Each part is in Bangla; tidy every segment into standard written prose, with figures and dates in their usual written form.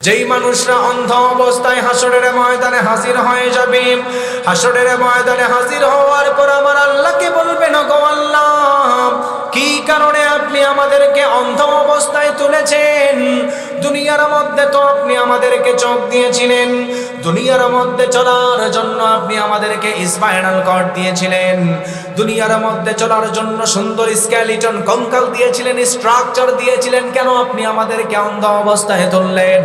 যেই মানুষরা অন্ধ অবস্থায় হাসরের ময়দানে হাজির হয়ে যাবে, হাসরের ময়দানে হাজির হওয়ার পর আমার আল্লাহকে বলবেন, ওগো আল্লাহ, কি কারণে আপনি আমাদেরকে অন্ধ অবস্থায় তুলেছেন? দুনিয়ার মধ্যে তো আপনি আমাদেরকে চোখ দিয়েছিলেন, দুনিয়ার মধ্যে চলার জন্য আপনি আমাদেরকে স্পাইনাল কর্ড দিয়েছিলেন, দুনিয়ার মধ্যে চলার জন্য সুন্দর স্কেলিটন কঙ্কাল দিয়েছিলেন, স্ট্রাকচার দিয়েছিলেন, কেন আপনি আমাদেরকে অন্ধ অবস্থায় তুললেন?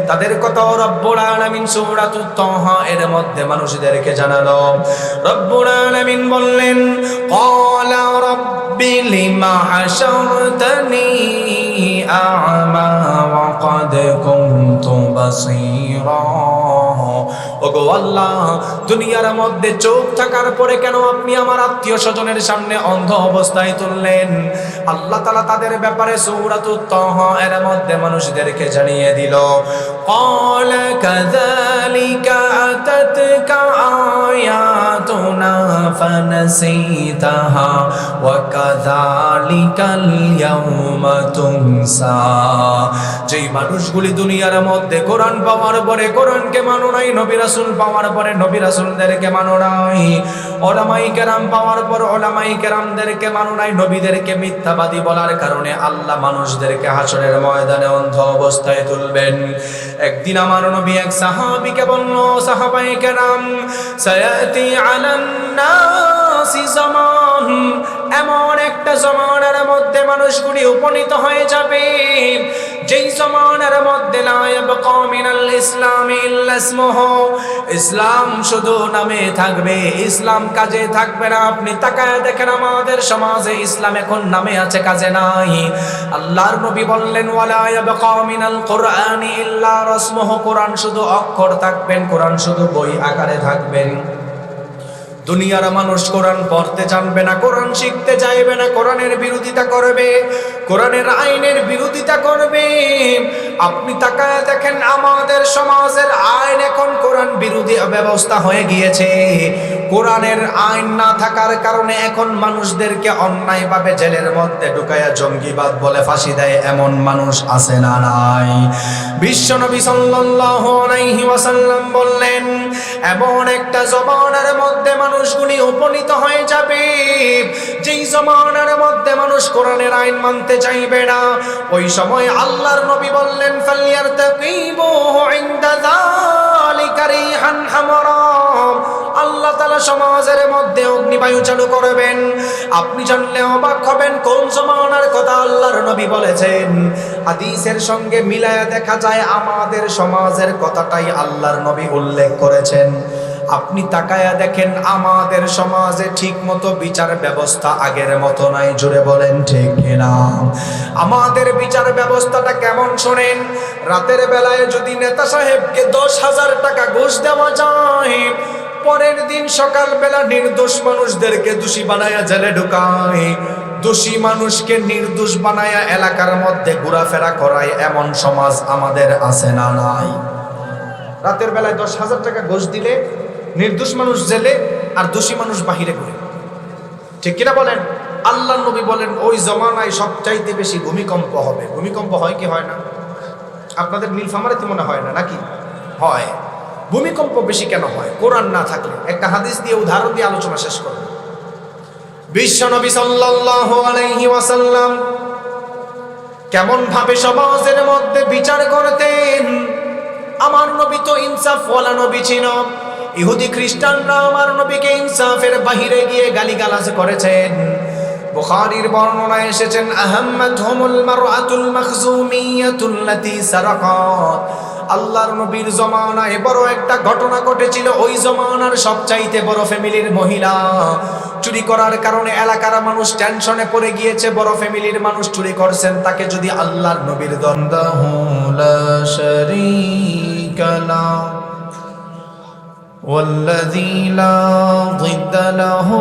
তাদের কথা রব্বুল আলামিন সূরাতুত তাহা এর মধ্যে মানুষদেরকে জানালো। রব্বুল আলামিন বললেন, ক্বালা রাব্বি লিমা হাশারতানি আ'মা ওয়া ক্বাদ কুনতু বাসীরা। ওগো আল্লাহ, দুনিয়ার মধ্যে চোখ থাকার পরে কেন আপনি আমার আত্মীয় স্বজনের সামনে অন্ধ অবস্থায় তুললেন? আল্লাহ তাআলা তাদের ব্যাপারে সূরাতুত তাহা এর মধ্যে মানুষদেরকে জানিয়ে দিল, ক্বালা কাযালিকা আতাতকা আয়াতুনা ফানাসিতাহা ওয়া কাযালিকাল ইয়াউমা তুনসা। যেই মানুষগুলি দুনিয়ার মধ্যে কোরআন পাওয়ার পরে কোরআনকে মানো নাই, নবী রাসূল পাওয়ার পরে নবী রাসূলদেরকে মানো নাই, উলামায়ে কেরাম পাওয়ার পর উলামায়ে কেরামদেরকে মানো নাই, নবীদেরকে মিথ্যাবাদী বলার কারণে আল্লাহ মানুষদেরকে হাসরের ময়দানে অন্ধ অবস্থায় তুলবেন। একদিন আমার নবী এক সাহাবীকে বলল, সাহাবায়ে কেরাম, সায়াতি আলান নাসি জামান, এমন একটা জামানার মধ্যে মানুষগুলি উপনীত হয়ে যাবে যেই জামানার মধ্যে লা ইয়াবকা মিনাল ইসলামি ইল্লা ইসমুহু, ইসলাম শুধু নামে থাকবে, ইসলাম কাজে থাকবে না। আপনি তাকায় দেখেন আমাদের সমাজে ইসলাম এখন নামে আছে, কাজে নাই। আল্লাহর নবী বললেন, ওয়ালা ইয়াবকা মিনাল কুরআনি ইল্লা রাসমুহু, কোরআন শুধু অক্ষর থাকবেন, কোরআন শুধু বই আকারে থাকবেন। দুনিয়ার মানুষ কোরআন পড়তে জানবে না, কোরআন শিখতে চাইবে না, কোরআনের বিরোধিতা করবে, কোরআনের আইনের বিরোধিতা করবে। আপনি তাকায় দেখেন আমাদের সমাজের আইন এখন কোরআন বিরোধী ব্যবস্থা হয়ে গিয়েছে। কোরআনের আইন না থাকার কারণে এখন মানুষদেরকে অন্যায়ভাবে জেলের মধ্যে ঢুকায়া জঙ্গিবাদ বলে ফাঁসি দেয়, এমন মানুষ আছে না নাই? বিশ্বনবী সাল্লাল্লাহু আলাইহি ওয়াসাল্লাম বললেন, এমন একটা জমানার মধ্যে মানুষগুলি উপনীত হয়ে যাবে যেই জমানার মধ্যে মানুষ কোরআনের আইন মানতে চাইবে না। ওই সময় আল্লাহর নবী বললেন, ফালিয়ারতাকিবু ইনদা যালিকা রিহান হামারা, আল্লাহ তাআলা সমাজের মধ্যে অগ্নিবায়ু চালু করবেন। আপনি জানলে অবাক হবেন কোন জমানার কথা আল্লাহর নবী বলেছেন। হাদিসের সঙ্গে মিলায়া দেখা যায় আমাদের সমাজের কথাটাই আল্লাহর নবী উল্লেখ করেছেন। আপনি তাকায়া দেখেন আমাদের সমাজে ঠিক মতো বিচার ব্যবস্থা আগের মতো নাই, জোরে বলেন ঠিক কিনা? আমাদের বিচার ব্যবস্থাটা কেমন শোনেন, রাতের বেলায় যদি নেতা সাহেবকে 10,000 টাকা ঘুষ দেওয়া যায়, পরের দিন সকালবেলা নির্দোষ মানুষদেরকে দোষী বানায়া জেলে ঢুকায়, দোষী মানুষকে নির্দোষ বানায়া এলাকার মধ্যে ঘোরাফেরা করায়, এমন সমাজ আমাদের আছে না নাই? রাতের বেলায় 10,000 টাকা ঘুষ দিলে নির্দোষ মানুষ জেলে আর দোষী মানুষ বাহিরে ঘুরে, ঠিক কিনা বলেন? আল্লাহ নবী বলেন ওই জমানায় সবচাইতে বেশি ভূমিকম্প হবে। ভূমিকম্প হয় কি হয় না? আপনাদের নীলফামারীতে মনে হয় না নাকি? হয়। ভূমিকম্প বেশি কেন হয়? কোরআন না থাকলে। একটা হাদিস দিয়ে উদাহরণ দিয়ে আলোচনা শেষ করব। বিশ্বনবী সাল্লাল্লাহু আলাইহি ওয়াসাল্লাম কেমন ভাবে সমাজের মধ্যে বিচার করতেন। আমার নবী তো ইনসাফওয়ালা নবী ছিল। ইহুদি খ্রিস্টানরা আমার নবীকে ইনসাফের বাহিরে গিয়ে গালিগালাজ করেছেন। বুখারীর বর্ণনায় এসেছেন, আহাম্মাতহুমুল মারআতুল মাখজুমিয়াতুল্লাতী সারাকাত, আল্লাহর নবীর জমানায় বড় একটা ঘটনা ঘটেছিল। ওই জমানার সবচাইতে বড় ফ্যামিলির মহিলা চুরি করার কারণে এলাকার মানুষ টেনশনে পড়ে গিয়েছে। বড় ফ্যামিলির মানুষ চুরি করছেন, তাকে যদি আল্লাহর নবীর দন্দাহু লা শারীকা লা ওয়াল্লাযী লা যিদ্দা লাহু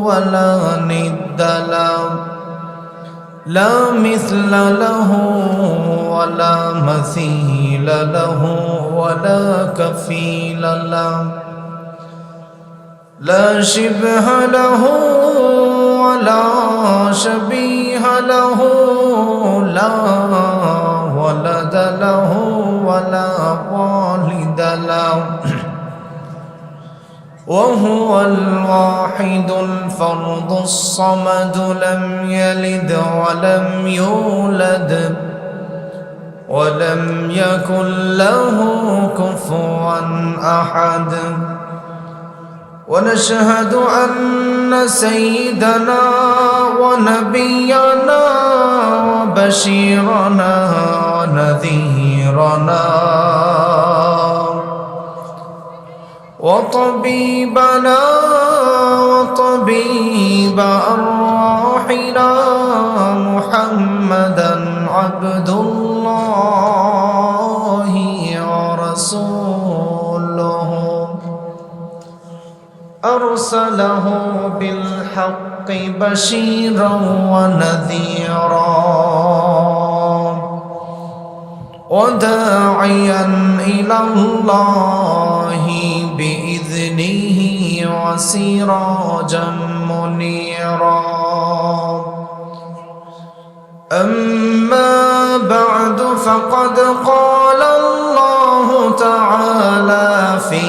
ওয়া লা নিদ্দা লাহু লা মিসলা লাহু ওয়া লা মাসীলা লাহু ওয়া লা কাফীলা লাহু লা শিবহা লাহু ওয়া লা শাবীহা লাহু লা ওয়া ولد له ولا والد له وهو الواحد الفرد الصمد لم يلد ولم يولد ولم يكن له كفوا أحد ونشهد أن سيدنا ونبينا وبشيرنا ونذيرنا وطبيبنا وطبيب أرواحنا محمدا عبد الله ورسوله أرسله بالحق بشيرا ونذيرا وداعيا إلى الله بإذنه وسراجا منيرا أما بعد فقد قال الله تعالى في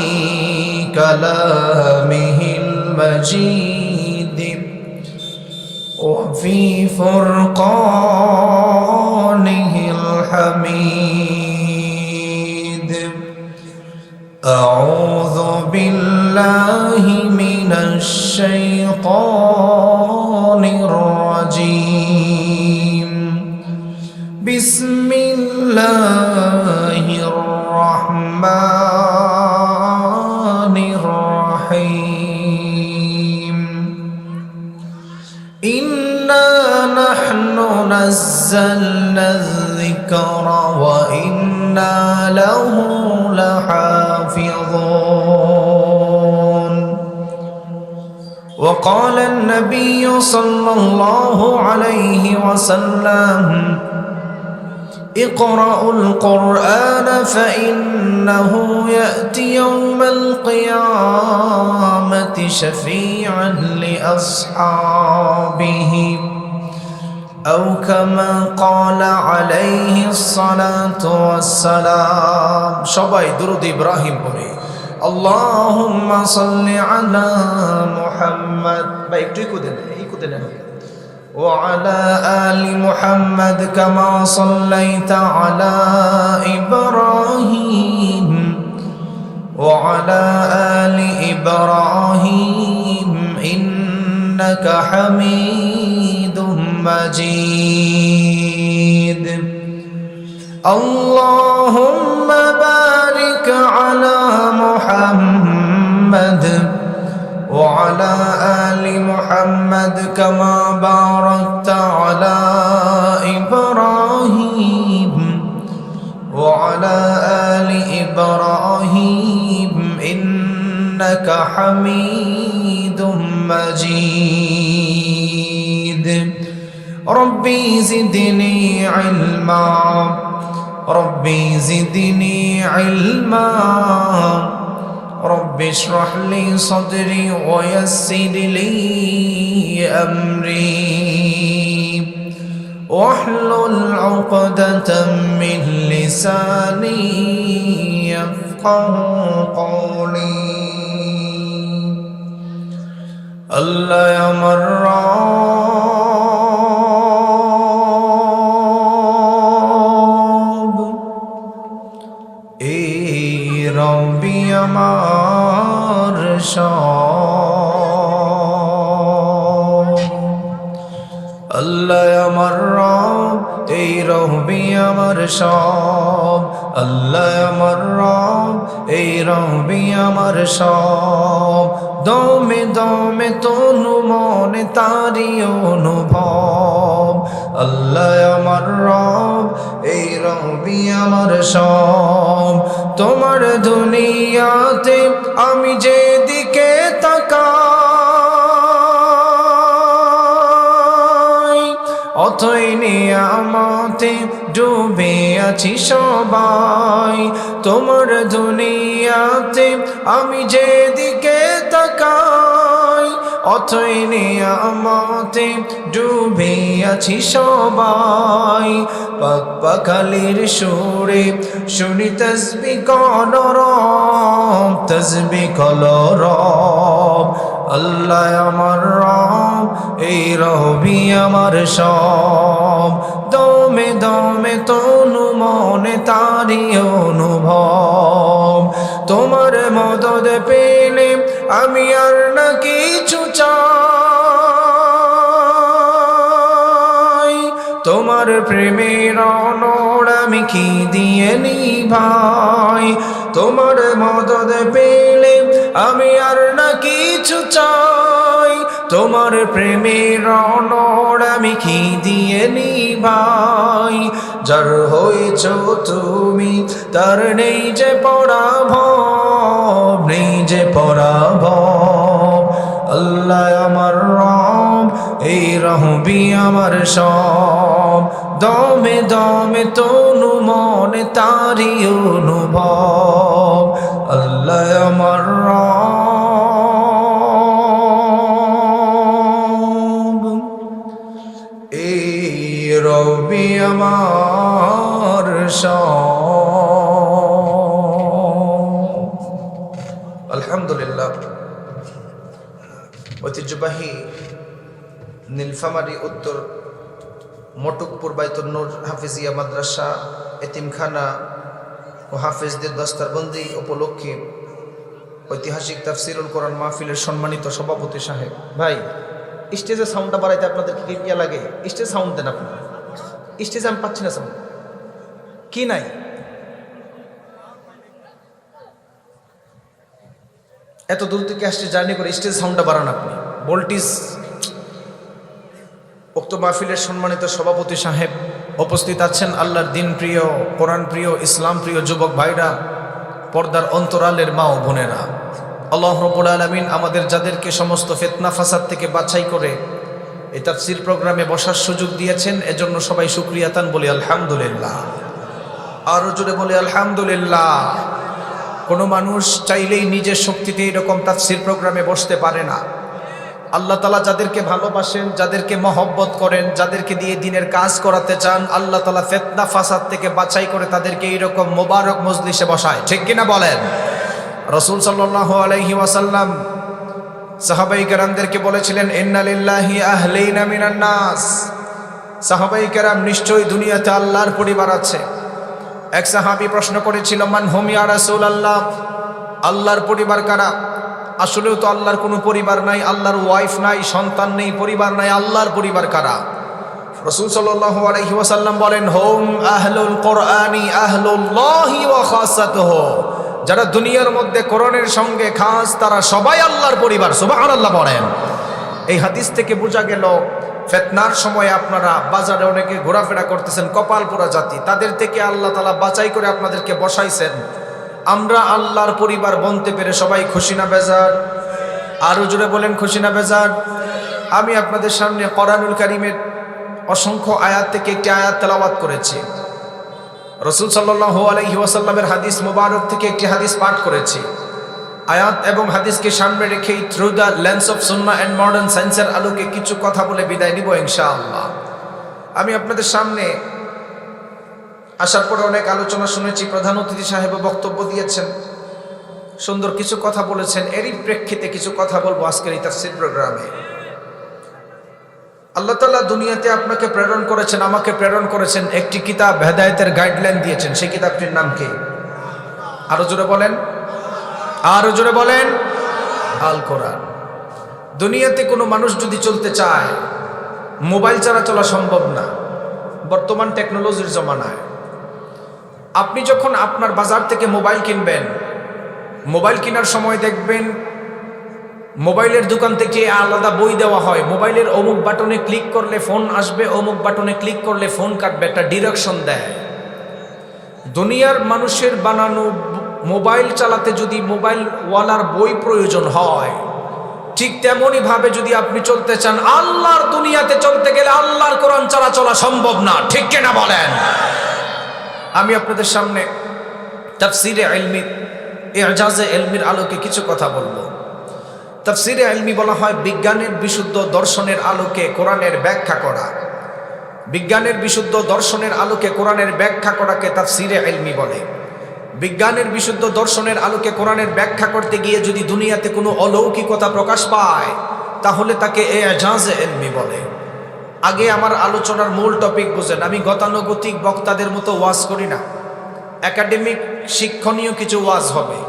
كلامه المجيد وفي فرقانه الحميد أعوذ بالله من الشيطان الرجيم بسم الله الرحمن الرحيم إنا نحن نزلنا الذكر وإنا له لحافظون وقال النبي صلى الله عليه وسلم اقرأوا القرآن فإنه يأتي يوم القيامة شفيعا لأصحابه أو كما قال عليه الصلاة والسلام شباي درود إبراهيم بوري اللهم صل على محمد وعلى آل محمد كما صليت على إبراهيم وعلى آل إبراهيم إنك حميد مجيد اللهم بارك على محمد وعلى آل محمد كما باركت على إبراهيم وعلى آل إبراهيم إنك حميد مجيد ربي زدني علما ربي زدني علما رب اشرح لي صدري ويسر لي أمري واحلل عقدة من لساني يفقه قولي الله يا مراب اي ربي আমার সব আল্লাহ আমার রব এই রবি আমার সব আল্লাহ আমার রব এই রবি আমার সব দমে দমে তনু মনে তারি অনুভব আল্লাহ আমার রব এই রবি আমার সব তোমার দুনিয়াতে আমি যেদিকে তাকাই অথই নিয়ামতে ডুবে আছি সবাই তোমার দুনিয়াতে আমি যেদিকে তাকাই অথই নিয়ামতে ডুবে আছি সবাই। পাক পাখালির সুরে শুনি তসবিহ কলরব, তসবিহ কলরব। আল্লাহ আমার রব, এই রবি আমার সব। দমে দমে তনু মনে তারি অনুভব। তোমার মদদ পেলে আমি আর না কিছু চাই। তোমার প্রেমের অনড় আমি কি দিয়ে নিভাই। তোমার মদদ পেলে আমি আর না কিছু চাই। তোমার প্রেমের অনড় আমি কি দিয়ে নিভাই। যার হয়েছ তুমি তার নেই যে পরাভব, নেই যে পরাভব। আল্লাহ আমার রব, এই রহবি আমার সব। দমে দমে তনু মনে তারি অনুভব। আল্লাহ আমার রব, এই রবি আমার সব। আলহামদুলিল্লাহ। ঐতিহ্যবাহী নীলফামারী উত্তর মটকপুর বাইতুন নূর হাফিজিয়া মাদ্রাসা এতিমখানা ও হাফেজদের দস্তারবন্দি উপলক্ষে ঐতিহাসিক তাফসিরুল কোরআন মাহফিলের সম্মানিত সভাপতি সাহেব, ভাই স্টেজে সাউন্ডটা বাড়াইতে আপনাদের কি ইয়া লাগে? স্টেজ সাউন্ড দেন আপনারা। স্টেজে আমি পাচ্ছি না সাউন্ড, কি নাই? এত দূর থেকে আসছে জার্নি করে, স্টেজ সাউন্ডটা বাড়ান আপনি। ভোল্টেজ উক্ত মাহফিলের সম্মানিত সভাপতি সাহেব, উপস্থিত আছেন আল্লাহর দিন প্রিয়, কোরআন প্রিয়, ইসলাম প্রিয় যুবক ভাইরা, পর্দার অন্তরালের মা ও বোনেরা। আল্লাহ রাব্বুল আলামিন আমাদের যাদেরকে সমস্ত ফিতনা ফাসাদ থেকে বাছাই করে এই তাফসীর প্রোগ্রামে বসার সুযোগ দিয়েছেন, এজন্য সবাই শুকরিয়া তান বলি আলহামদুলিল্লাহ। আরো জোরে বলি আলহামদুলিল্লাহ। কোনো মানুষ চাইলেই নিজের শক্তিতে এরকম তাফসীর প্রোগ্রামে বসতে পারে না। আল্লাহ তাআলা যাদেরকে ভালোবাসেন, যাদেরকে মহব্বত করেন, যাদেরকে দিয়ে দিনের কাজ করাতে চান, আল্লাহ তাআলা ফিতনা ফাসাদ থেকে বাছাই করে তাদেরকে এইরকম মোবারক মজলিসে বসায়। ঠিক কিনা বলেন? রাসূল সাল্লাল্লাহু আলাইহি ওয়াসাল্লাম সাহাবায়ে কেরামদেরকে বলেছিলেন, ইন্না লিল্লাহি আহলিনা মিনান নাস। সাহাবায়ে কেরাম, নিশ্চয়ই দুনিয়াতে আল্লাহর পরিবার আছে। এক সাহাবী প্রশ্ন করেছিল, মান হুম ইয়া রাসূলুল্লাহ, আল্লাহর পরিবার কারা? আসলেও তো আল্লাহর কোনো পরিবার নাই, আল্লাহর ওয়াইফ নাই, সন্তান নেই, পরিবার নাই, আল্লাহর পরিবার কারা? রাসূল সাল্লাল্লাহু আলাইহি ওয়াসাল্লাম বলেন, হুম আহলুল কোরআনি আহলুল্লাহি ওয়া খাসাতুহু। যারা দুনিয়ার মধ্যে কোরআনের সঙ্গে খাস, তারা সবাই আল্লাহর পরিবার। সুবহানাল্লাহ বলেন। এই হাদিস থেকে বোঝা গেল, ফিতনার সময় আপনারা বাজারে অনেকে ঘোরাফেরা করতেছেন, কপাল পোড়া জাতি, তাদের থেকে আল্লাহ তাআলা বাছাই করে আপনাদেরকে বসাইছেন। আমরা আল্লাহর পরিবার বনতে পেরে সবাই খুশি না বেজার? আরো জোরে বলেন, খুশি না বেজার? আমি আপনাদের সামনে কোরআনুল কারীমের অসংখ্য আয়াত থেকে একটি আয়াত তেলাওয়াত করেছি। রাসূল সাল্লাল্লাহু আলাইহি ওয়াসাল্লামের হাদিস মুবারক থেকে একটি হাদিস পাঠ করেছি। আয়াত এবং হাদিসকে সামনে রেখেই through the lens of Sunnah and modern সায়েন্সের আলোকে কিছু কথা বলে বিদায় নিব ইনশাআল্লাহ। আমি আপনাদের সামনে আসার পরে অনেক আলোচনা শুনেছি, প্রধান অতিথি সাহেব বক্তব্য দিয়েছেন, সুন্দর কিছু কথা বলেছেন। এরই প্রেক্ষিতে কিছু কথা বলবো আজকের এই তাফসীর প্রোগ্রামে। আল্লাহ তাআলা দুনিয়াতে আপনাকে প্রেরণ করেছেন, আমাকে প্রেরণ করেছেন, একটি কিতাব হেদায়েতের গাইডলাইন দিয়েছেন। সেই কিতাবটির নাম কি? আরো জোরে বলেন, আরো জোরে বলেন, আল কোরআন। দুনিয়াতে কোনো মানুষ যদি চলতে চায়, মোবাইল ছাড়া চলা সম্ভব না বর্তমান টেকনোলজির জমানায়। আপনি যখন আপনার বাজার থেকে মোবাইল কিনবেন, মোবাইল কেনার সময় দেখবেন মোবাইলের দোকান থেকে আলাদা বই দেওয়া হয়। মোবাইলের অমুক বাটনে ক্লিক করলে ফোন আসবে, অমুক বাটনে ক্লিক করলে ফোন কাটবে, একটা ডিরেকশন দেয়। দুনিয়ার মানুষের বানানো মোবাইল চালাতে যদি মোবাইলওয়ালার বই প্রয়োজন হয়, ঠিক তেমনই ভাবে যদি আপনি চলতে চান, আল্লাহর দুনিয়াতে চলতে গেলে আল্লাহর কোরআন ছাড়া চলা সম্ভব না। ঠিক কিনা বলেন? আমি আপনাদের সামনে তাফসীরে ইলমি, ইজাজে ইলমির আলোকে কিছু কথা বলবো। তাফসিরে ইলমি বলা হয় বিজ্ঞানের বিশুদ্ধ দর্শনের আলোকে কোরআনের ব্যাখ্যা করা। বিজ্ঞানের বিশুদ্ধ দর্শনের আলোকে কোরআনের ব্যাখ্যা করাকে তাফসিরে ইলমি বলে। বিজ্ঞানের বিশুদ্ধ দর্শনের আলোকে কোরআনের ব্যাখ্যা করতে গিয়ে যদি দুনিয়াতে কোনো অলৌকিকতা প্রকাশ পায় তাহলে তাকে এজাজে ইলমি বলে। আগে আমার আলোচনার মূল টপিক বুঝেন, আমি গতানুগতিক বক্তাদের মতো ওয়াজ করি না। একাডেমিক শিক্ষণীয় কিছু ওয়াজ হবে,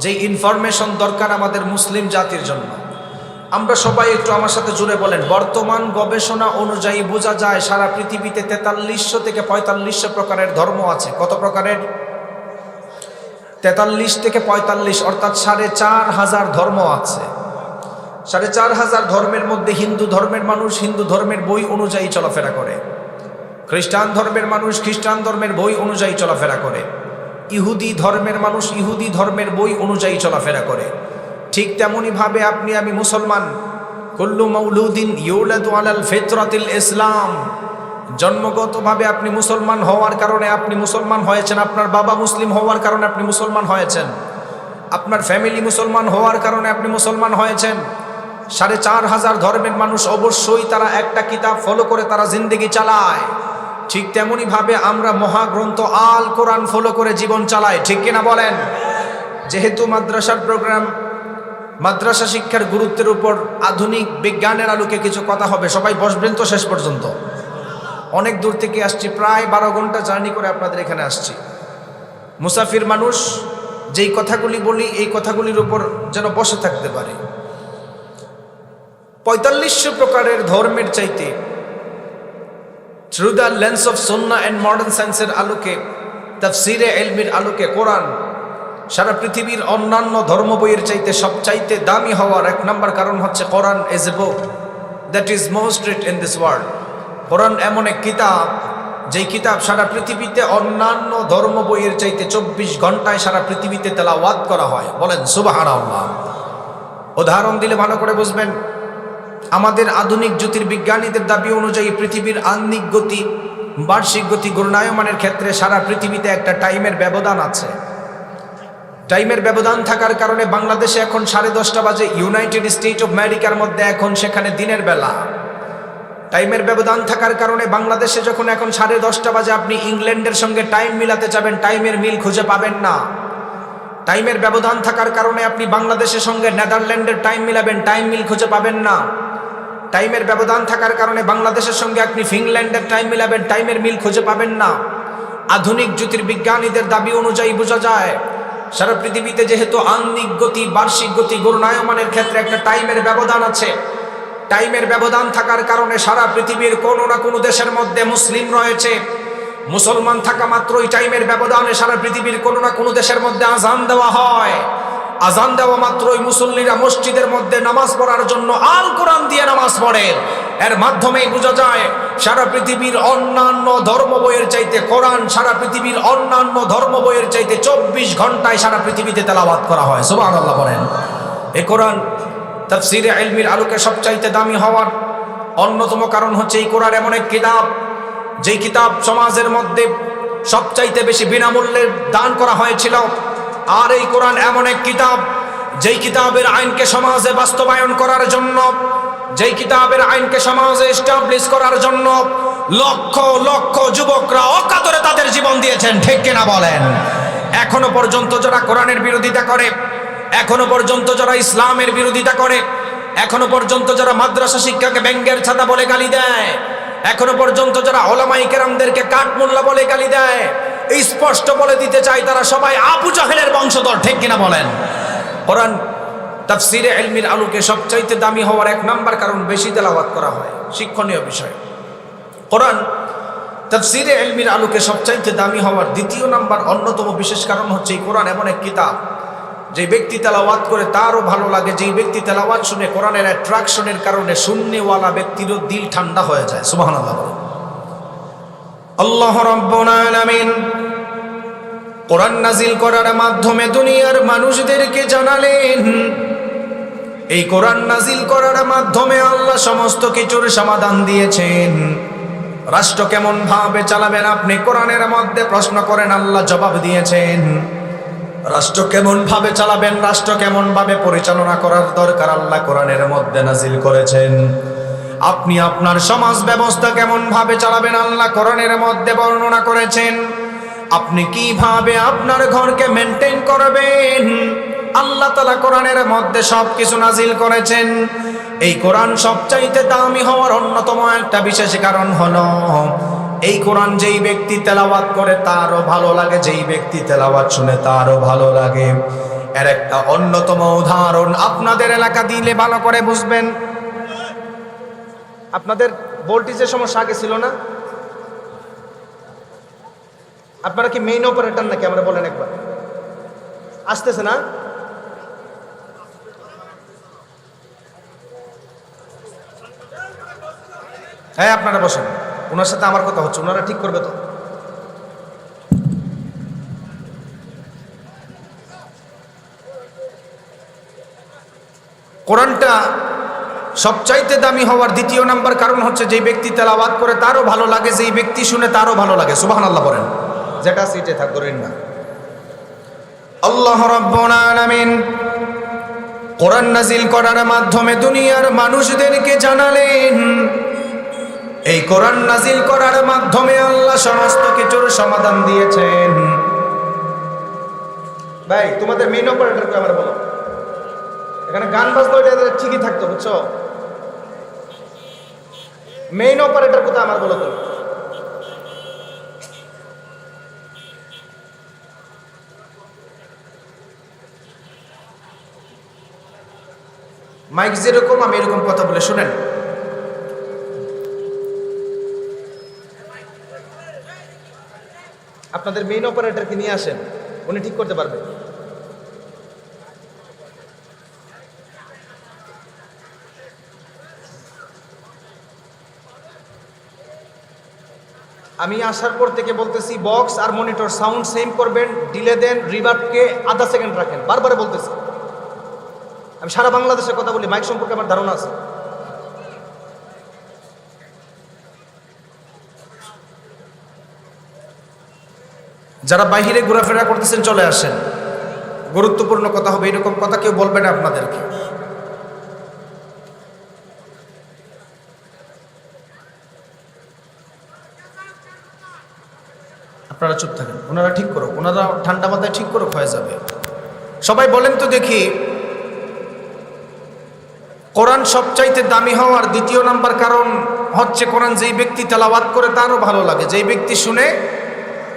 যে ইনফরমেশন দরকার আমাদের মুসলিম জাতির জন্য। আমরা সবাই একটু আমার সাথে জুড়ে বলেন, বর্তমান গবেষণা অনুযায়ী বোঝা যায় সারা পৃথিবীতে 4300 থেকে 4500 প্রকারের ধর্ম আছে। কত প্রকারের? 43 থেকে 45, অর্থাৎ 4500 ধর্ম আছে। 4500 ধর্মের মধ্যে হিন্দু ধর্মের মানুষ হিন্দু ধর্মের বই অনুযায়ী চলাফেরা করে, খ্রিস্টান ধর্মের মানুষ খ্রিস্টান ধর্মের বই অনুযায়ী চলাফেরা করে, ইহুদি ধর্মের মানুষ ইহুদি ধর্মের বই অনুযায়ী চলাফেরা করে। ঠিক তেমনি ভাবে আপনি আমি মুসলমান। কুল্লু মাউলুদিন ইউলাদু আলাল ফিতরাতিল ইসলাম, জন্মগতভাবে আপনি মুসলমান হওয়ার কারণে আপনি মুসলমান হয়েছেন, আপনার বাবা মুসলিম হওয়ার কারণে আপনি মুসলমান হয়েছেন, আপনার ফ্যামিলি মুসলমান হওয়ার কারণে আপনি মুসলমান হয়েছেন। 4500 ধর্মের মানুষ অবশ্যই তারা একটা কিতাব ফলো করে তারা জিন্দেগি চালায়। ঠিক তেমনি ভাবে আমরা মহাগ্রন্থ আল কোরআন ফলো করে জীবন চালাই, ঠিক কিনা বলেন? যেহেতু মাদ্রাসার প্রোগ্রাম, মাদ্রাসা শিক্ষার গুরুত্বের উপর আধুনিক বিজ্ঞানের আলোকে কিছু কথা হবে। সবাই বসবেন তো শেষ পর্যন্ত? অনেক দূর থেকে আসছি, প্রায় 12 ঘন্টা জার্নি করে আপনাদের এখানে আসছি। মুসাফির মানুষ, যেই কথাগুলি বলি এই কথাগুলির উপর যেন বসে থাকতে পারে। 4500 প্রকারের ধর্মের চাইতে through the lens of Sunnah and modern সায়েন্সের আলোকে, তাফসিরে ইলমির আলোকে কোরআন সারা পৃথিবীর অন্যান্য ধর্ম বইয়ের চাইতে সবচাইতে দামি হওয়ার এক নম্বর কারণ হচ্ছে Quran is a book that is most read in this world. কোরআন এমন এক কিতাব, যেই কিতাব সারা পৃথিবীতে অন্যান্য ধর্ম বইয়ের চাইতে 24 ঘন্টায় সারা পৃথিবীতে তেলাওয়াত করা হয়। বলেন সুবহানাল্লাহ। উদাহরণ দিলে ভালো করে বুঝবেন। আমাদের আধুনিক জ্যোতির্বিজ্ঞানীদের দাবি অনুযায়ী পৃথিবীর আহ্নিক গতি, বার্ষিক গতি ঘূর্ণায়মানের ক্ষেত্রে সারা পৃথিবীতে একটা টাইমের ব্যবধান আছে। টাইমের ব্যবধান থাকার কারণে বাংলাদেশে এখন 10:30 বাজে, ইউনাইটেড স্টেট অফ আমেরিকার মধ্যে এখন সেখানে দিনের বেলা। টাইমের ব্যবধান থাকার কারণে বাংলাদেশে যখন এখন 10:30 বাজে, আপনি ইংল্যান্ডের সঙ্গে টাইম মিলাতে যাবেন, টাইমের মিল খুঁজে পাবেন না। টাইমের ব্যবধান থাকার কারণে আপনি বাংলাদেশের সঙ্গে নেদারল্যান্ডের টাইম মিলাবেন, টাইম মিল খুঁজে পাবেন না। টাইমের ব্যবধান থাকার কারণে বাংলাদেশের সঙ্গে আপনি ফিনল্যান্ডের টাইম মিলাবেন, টাইমের মিল খুঁজে পাবেন না। আধুনিক জ্যোতির্বিজ্ঞানীদের দাবি অনুযায়ী বোঝা যায় সারা পৃথিবীতে যেহেতু আহ্নিক গতি, বার্ষিক গতি ঘূর্ণায়মানের ক্ষেত্রে একটা টাইমের ব্যবধান আছে। টাইমের ব্যবধান থাকার কারণে সারা পৃথিবীর কোনো না কোনো দেশের মধ্যে মুসলিম রয়েছে। মুসলমান থাকা মাত্রই টাইমের ব্যবধানে সারা পৃথিবীর কোনো না কোনো দেশের মধ্যে আজান দেওয়া হয়। আজান দেওয়া মাত্রই মুসল্লিরা মসজিদের মধ্যে নামাজ পড়ার জন্য আল কোরআন দিয়ে নামাজ পড়ে। এর মাধ্যমেই বোঝা যায় সারা পৃথিবীর অন্যান্য ধর্ম বইয়ের চাইতে কোরআন সারা পৃথিবীর অন্যান্য ধর্ম বইয়ের চাইতে 24 ঘন্টায় সারা পৃথিবীতে তেলাওয়াত করা হয়। সুবহানাল্লাহ বলেন। এই কোরআন তাফসিরে ইলমির আলোকে সবচাইতে দামি হওয়ার অন্যতম কারণ হচ্ছে এই কোরআন এমন এক কিতাব, যেই কিতাব সমাজের মধ্যে সবচাইতে বেশি বিনামূল্যে দান করা হয়েছিল। আর এই কোরআন এমন এক কিতাব, যেই কিতাবের আইনকে সমাজে বাস্তবায়ন করার জন্য, যেই কিতাবের আইনকে সমাজে এস্টাবলিশ করার জন্য লক্ষ লক্ষ যুবকরা অকাতরে তাদের জীবন দিয়েছেন, ঠিক কিনা বলেন? এখনো পর্যন্ত যারা কোরআনের বিরোধিতা করে, এখনো পর্যন্ত যারা ইসলামের বিরোধিতা করে, এখনো পর্যন্ত যারা মাদ্রাসা শিক্ষাকে ব্যঙ্গের ছাতা বলে গালি দেয়, এখনো পর্যন্ত যারা ওলামায়ে কেরামদেরকে কাঠমোল্লা বলে গালি দেয়, এই স্পষ্ট বলে দিতে চাই তারা সবাই আবু জাহেলের বংশধর, ঠিক কিনা বলেন? কোরআন তাফসিরে ইলমির আলোকে সবচাইতে দামি হওয়ার এক নাম্বার কারণ বেশি তেলাওয়াত করা হয়। শিক্ষণীয় বিষয়, কোরআন তাফসিরে ইলমির আলোকে সবচাইতে দামি হওয়ার দ্বিতীয় নাম্বার অন্যতম বিশেষ কারণ হচ্ছে এই কোরআন এমন এক কিতাব, যে ব্যক্তি তেলাওয়াত করে তারও ভালো লাগে। যেই ব্যক্তি তেলাওয়াত শুনে কোরআনের অ্যাট্রাকশনের কারণে শূন্যওয়ালা ব্যক্তিরও দিল ঠান্ডা হয়ে যায়। সুবহানাল্লাহ। আল্লাহ রাব্বুল আলামিন কোরআন নাজিল করার মাধ্যমে দুনিয়ার মানুষদেরকে জানালেন, এই কোরআন নাজিল করার মাধ্যমে আল্লাহ সমস্ত কিছুর সমাধান দিয়েছেন। রাষ্ট্র কেমন ভাবে চালাবেন আপনি কোরআনের মধ্যে প্রশ্ন করেন, আল্লাহ জবাব দিয়েছেন। রাষ্ট্র কেমন ভাবে চালাবেন, রাষ্ট্র কেমন ভাবে পরিচালনা করার দরকার আল্লাহ কোরআনের মধ্যে নাজিল করেছেন। আপনি আপনার সমাজ ব্যবস্থা কেমন ভাবে চালাবেন আল্লাহ কোরআনের মধ্যে বর্ণনা করেছেন। আপনি কিভাবে আপনার ঘরকে মেনটেন করবেন আল্লাহ তাআলা কোরআনের মধ্যে সবকিছু নাজিল করেছেন। এই কোরআন সবচাইতে দামি হওয়ার অন্যতম একটা বিশেষ কারণ হলো এই কোরআন যেই ব্যক্তি তেলাওয়াত করে তারও ভালো লাগে, যেই ব্যক্তি তেলাওয়াত শুনে তারও ভালো লাগে। এর একটা অন্যতম উদাহরণ আপনাদের এলাকা দিলে ভালো করে বুঝবেন। আপনাদের ভোল্টেজের সমস্যা আগে ছিল না? আপনারা কি মেইন অপারেটর নাকি? আমরা বলেন একবার। আসতেছে না? হ্যাঁ, আপনারা বসেন, ওনার সাথে আমার কথা হচ্ছে, ওনারা ঠিক করবে তো। কোরআনটা সবচাইতে দামি হওয়ার দ্বিতীয় নাম্বার কারণ হচ্ছে যেই ব্যক্তি তেলাওয়াত করে তারও ভালো লাগে, যেই ব্যক্তি শুনে তারও ভালো লাগে। সুবহানাল্লাহ বলেন। যেটা সিটে থাক করেন না। আল্লাহ রাব্বুল আলামিন কোরআন নাজিল করার মাধ্যমে দুনিয়ার মানুষদেরকে জানালেন, এই কোরআন নাজিল করার মাধ্যমে আল্লাহ সমস্ত কিছুর সমাধান দিয়েছেন। ভাই, তোমাদের মেইন অপারেটরকে আমার বলো, এখানে গান বাজলো এটা ঠিকই থাকতো, বুঝছো? মেইন অপারেটর কোথায় আমার বলো তো। মাইক যেরকম আমি এরকম কথা বলে শুনেন। আপনাদের মেইন অপারেটরকে নিয়ে আসেন, উনি ঠিক করতে পারবে। আমি আসার পর থেকে বলতেছি বক্স আর মনিটর সাউন্ড সেম করবেন, ডিলে দেন, রিভার্বকে আধা সেকেন্ড রাখেন, বারবার বলতেছি। আমি সারা বাংলাদেশে কথা বলি, মাইক সম্পর্কে আমার ধারণা আছে। যারা বাহিরে ঘোরাফেরা করতেছেন চলে আসেন, গুরুত্বপূর্ণ কথা হবে, এরকম কথা কেউ বলবে না আপনাদেরকে। আপনারা চুপ থাকেন, ওনারা ঠিক করো, ওনারা ঠান্ডা মাথায় ঠিক করো, হয়ে যাবে। সবাই বলেন তো দেখি, কোরআন সবচাইতে দামি হওয়ার দ্বিতীয় নাম্বার কারণ হচ্ছে কোরআন যেই ব্যক্তি তেলাওয়াত করে তারও ভালো লাগে, যেই ব্যক্তি শুনে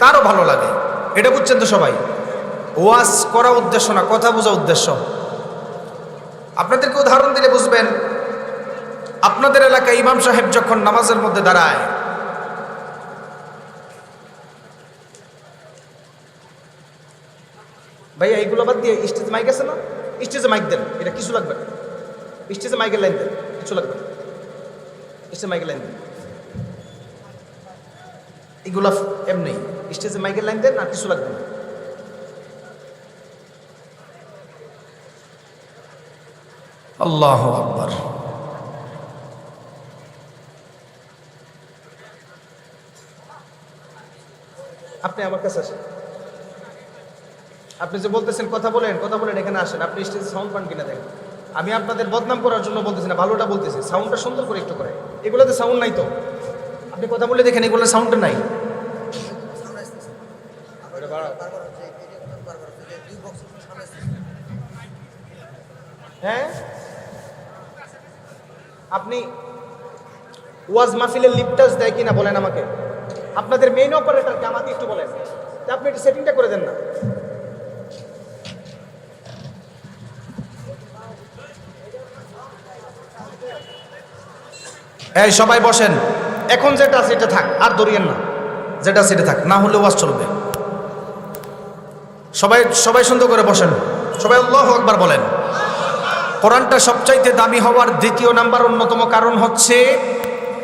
তারও ভালো লাগে। এটা বুঝছেন তো সবাই? ওয়াজ করা উদ্দেশ্য না, কথা বোঝা উদ্দেশ্য। আপনাদেরকে উদাহরণ দিলে বুঝবেন। আপনাদের এলাকায় ইমাম সাহেব যখন নামাজের মধ্যে দাঁড়ায়, ভাইয়া এইগুলো বাদ দিয়ে স্টেজে মাইক আছে না, স্টেজে মাইক দেন, এটা কিছু লাগবে না। স্টেজে মাইকের লাইন দেন, কিছু লাগবে না। স্টেজে মাইকের লাইন দেন, এগুলা এমনি স্টেজে মাইকের লাইন দেন, আর কিছু লাগবে না। আল্লাহু আকবার। আপনি আমার কাছে আসেন, আপনি যে বলতেছেন কথা বলেন, কথা বলেন, এখানে আসেন। আপনি স্টেজে সাউন্ড পান কিনা দেখেন। আমি আপনাদের বদনাম করার জন্য বলতেছি না, ভালোটা বলতেছি। সাউন্ডটা সুন্দর করে একটু করে, এগুলোতে সাউন্ড নাই তো। আপনি কথা বলে দেখেন, এগুলো সাউন্ডটা নাই। হ্যাঁ, আপনি ওয়াজ মাহফিলের লিপটাস দেয় কিনা বলেন আমাকে। আপনাদের মেইন অপারেটরকে আমাকে একটু বলেন, আপনি একটু সেটিংটা করে দেন না। এই সবাই বসেন, এখন যেটা আছে এটা থাক, আর দৌড়িয়েন না, যেটা সেটা থাক, না হলে ওয়াজ চলবে। সবাই সবাই সুন্দর করে বসেন, সবাই আল্লাহু আকবার বলেন। কোরআনটা সবচাইতে দামি হওয়ার দ্বিতীয় নাম্বার অন্যতম কারণ হচ্ছে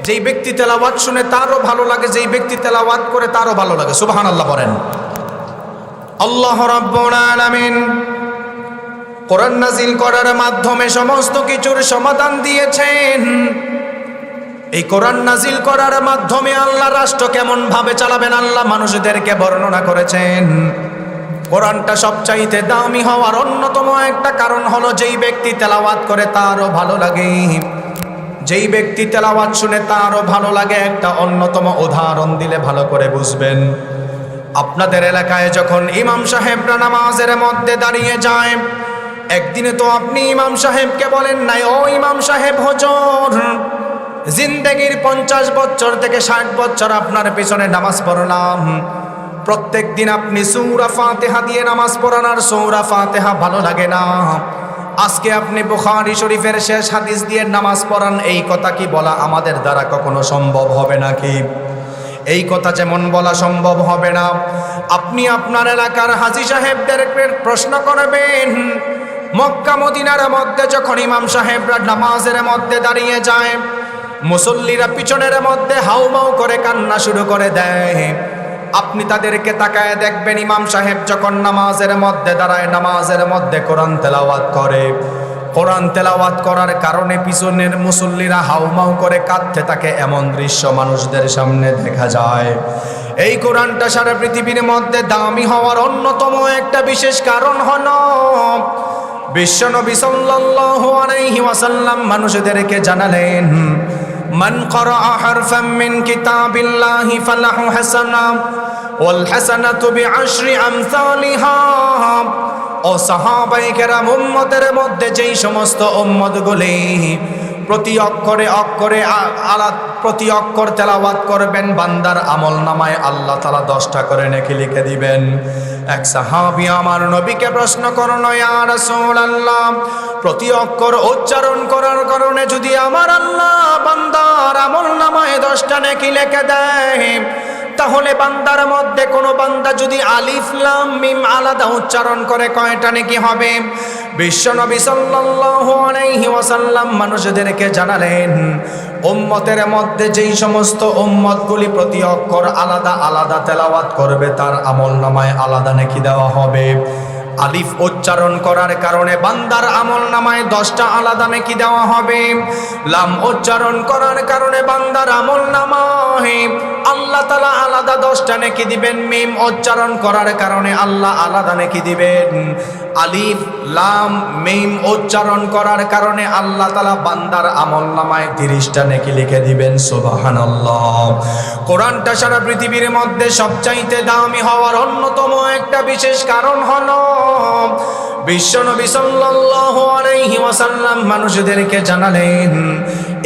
যেই ব্যক্তি তেলাওয়াত শুনে তারও ভালো লাগে, যেই ব্যক্তি তেলাওয়াত করে তারও ভালো লাগে। সুবহানাল্লাহ বলেন। আল্লাহ রাব্বুল আলামিন কোরআন নাজিল করার মাধ্যমে সমস্ত কিছুর সমাধান দিয়েছেন। এই কোরআন নাজিল করার মাধ্যমে আল্লাহ রাষ্ট্র কেমন ভাবে চালাবেন আল্লাহ মানুষদেরকে বর্ণনা করেছেন। কোরআনটা সবচাইতে দামি হওয়ার অন্যতম একটা কারণ হলো যেই ব্যক্তি তেলাওয়াত করে তারও ভালো লাগে, যেই ব্যক্তি তেলাওয়াত শুনে তারও ভালো লাগে। একটা অন্যতম উদাহরণ দিলে ভালো করে বুঝবেন। আপনাদের এলাকায় যখন ইমাম সাহেবরা নামাজের মধ্যে দাঁড়িয়ে যায়, একদিনে তো আপনি ইমাম সাহেবকে বলেন নাই, ও ইমাম সাহেব হুজুর, জিন্দেগির 50 বছর থেকে 60 বছর আপনার পিছনে নামাজ পড়লাম, প্রত্যেক দিন আপনি সূরা ফাতিহা দিয়ে নামাজ পড়ান আর সূরা ফাতিহা ভালো লাগে না, আজকে আপনি বুখারী শরীফের শেষ হাদিস দিয়ে নামাজ পড়ান, এই কথা কি বলা আমাদের দ্বারা কখনো সম্ভব হবে নাকি? এই কথা যেমন বলা সম্ভব হবে না, আপনি আপনার এলাকার হাজী সাহেবদের প্রশ্ন করবেন, মক্কা মদিনার মধ্যে যখন ইমাম সাহেবরা নামাজের মধ্যে দাঁড়িয়ে যায়, মুসল্লিরা পিছনের মধ্যে হাউমাউ করে কান্না শুরু করে দেয়, আপনি তাদেরকে তাকায় দেখবেন ইমাম সাহেব যখন নামাজের মধ্যে দাঁড়ায়, নামাজের মধ্যে কোরআন তেলাওয়াত করে, কোরআন তেলাওয়াত করার কারণে পিছনের মুসল্লিরা হাউমাউ করে কাঁদতে থাকে, এমন দৃশ্য মানুষদের সামনে দেখা যায়। এই কোরআনটা সারা পৃথিবীর মধ্যে দামি হওয়ার অন্যতম একটা বিশেষ কারণ হলো বিশ্বনবী সাল্লাল্লাহু আলাইহি ওয়াসাল্লাম মানুষদেরকে জানালেন, মান ক্বারাআ হারফাম মিন কিতাবিল্লাহি ফালাহু হাসানা ওয়াল হাসানাতু বিআশরি আমসালিহা। ও সাহাবায়ে কেরাম, উম্মতের মধ্যে যেই সমস্ত উম্মতগুলি প্রতি অক্ষরে অক্ষরে প্রতি অক্ষর তেলাওয়াত করবেন, বান্দার আমল নামায় আল্লাহ তাআলা 10টা করে নেকি লিখে দিবেন। এক সাহাবী আমার নবীকে প্রশ্ন করল, ইয়া রাসূলুল্লাহ, প্রতি অক্ষর উচ্চারণ করার কারণে যদি আমার আল্লাহ বান্দার আমল নামায় 10টা নেকি লিখে দেয়, তাহলে বান্দার মধ্যে কোনো বান্দা যদি আলিফ লাম মিম আলাদা উচ্চারণ করে কয়টা নেকি হবে? বিশ্বনবী সাল্লাল্লাহু আলাইহি ওয়াসাল্লাম মানুষদেরকে জানালেন, উম্মতের মধ্যে যেই সমস্ত উম্মতগুলি প্রতি অক্ষর আলাদা আলাদা তেলাওয়াত করবে তার আমলনামায় আলাদা নেকি দেওয়া হবে। আলিফ উচ্চারণ করার কারণে বান্দার আমলনামায় 10টা আলাদা নেকি দেওয়া হবে। লাম উচ্চারণ করার কারণে বান্দার আমলনামায় আল্লাহ তাআলা আলাদা 10টা নেকি দিবেন। মিম উচ্চারণ করার কারণে আল্লাহ আলাদা নেকি দিবেন। আলিফ লাম মিম উচ্চারণ করার কারণে আল্লাহ তাআলা বান্দার আমলনামায় 30টা নেকি লিখে দিবেন। সুবহানাল্লাহ। কোরআনটা সারা পৃথিবীর মধ্যে সবচাইতে দামি হওয়ার অন্যতম একটা বিশেষ কারণ হলো বিশ্বনবী সাল্লাল্লাহু আলাইহি ওয়াসাল্লাম মানুষদেরকে জানালেন,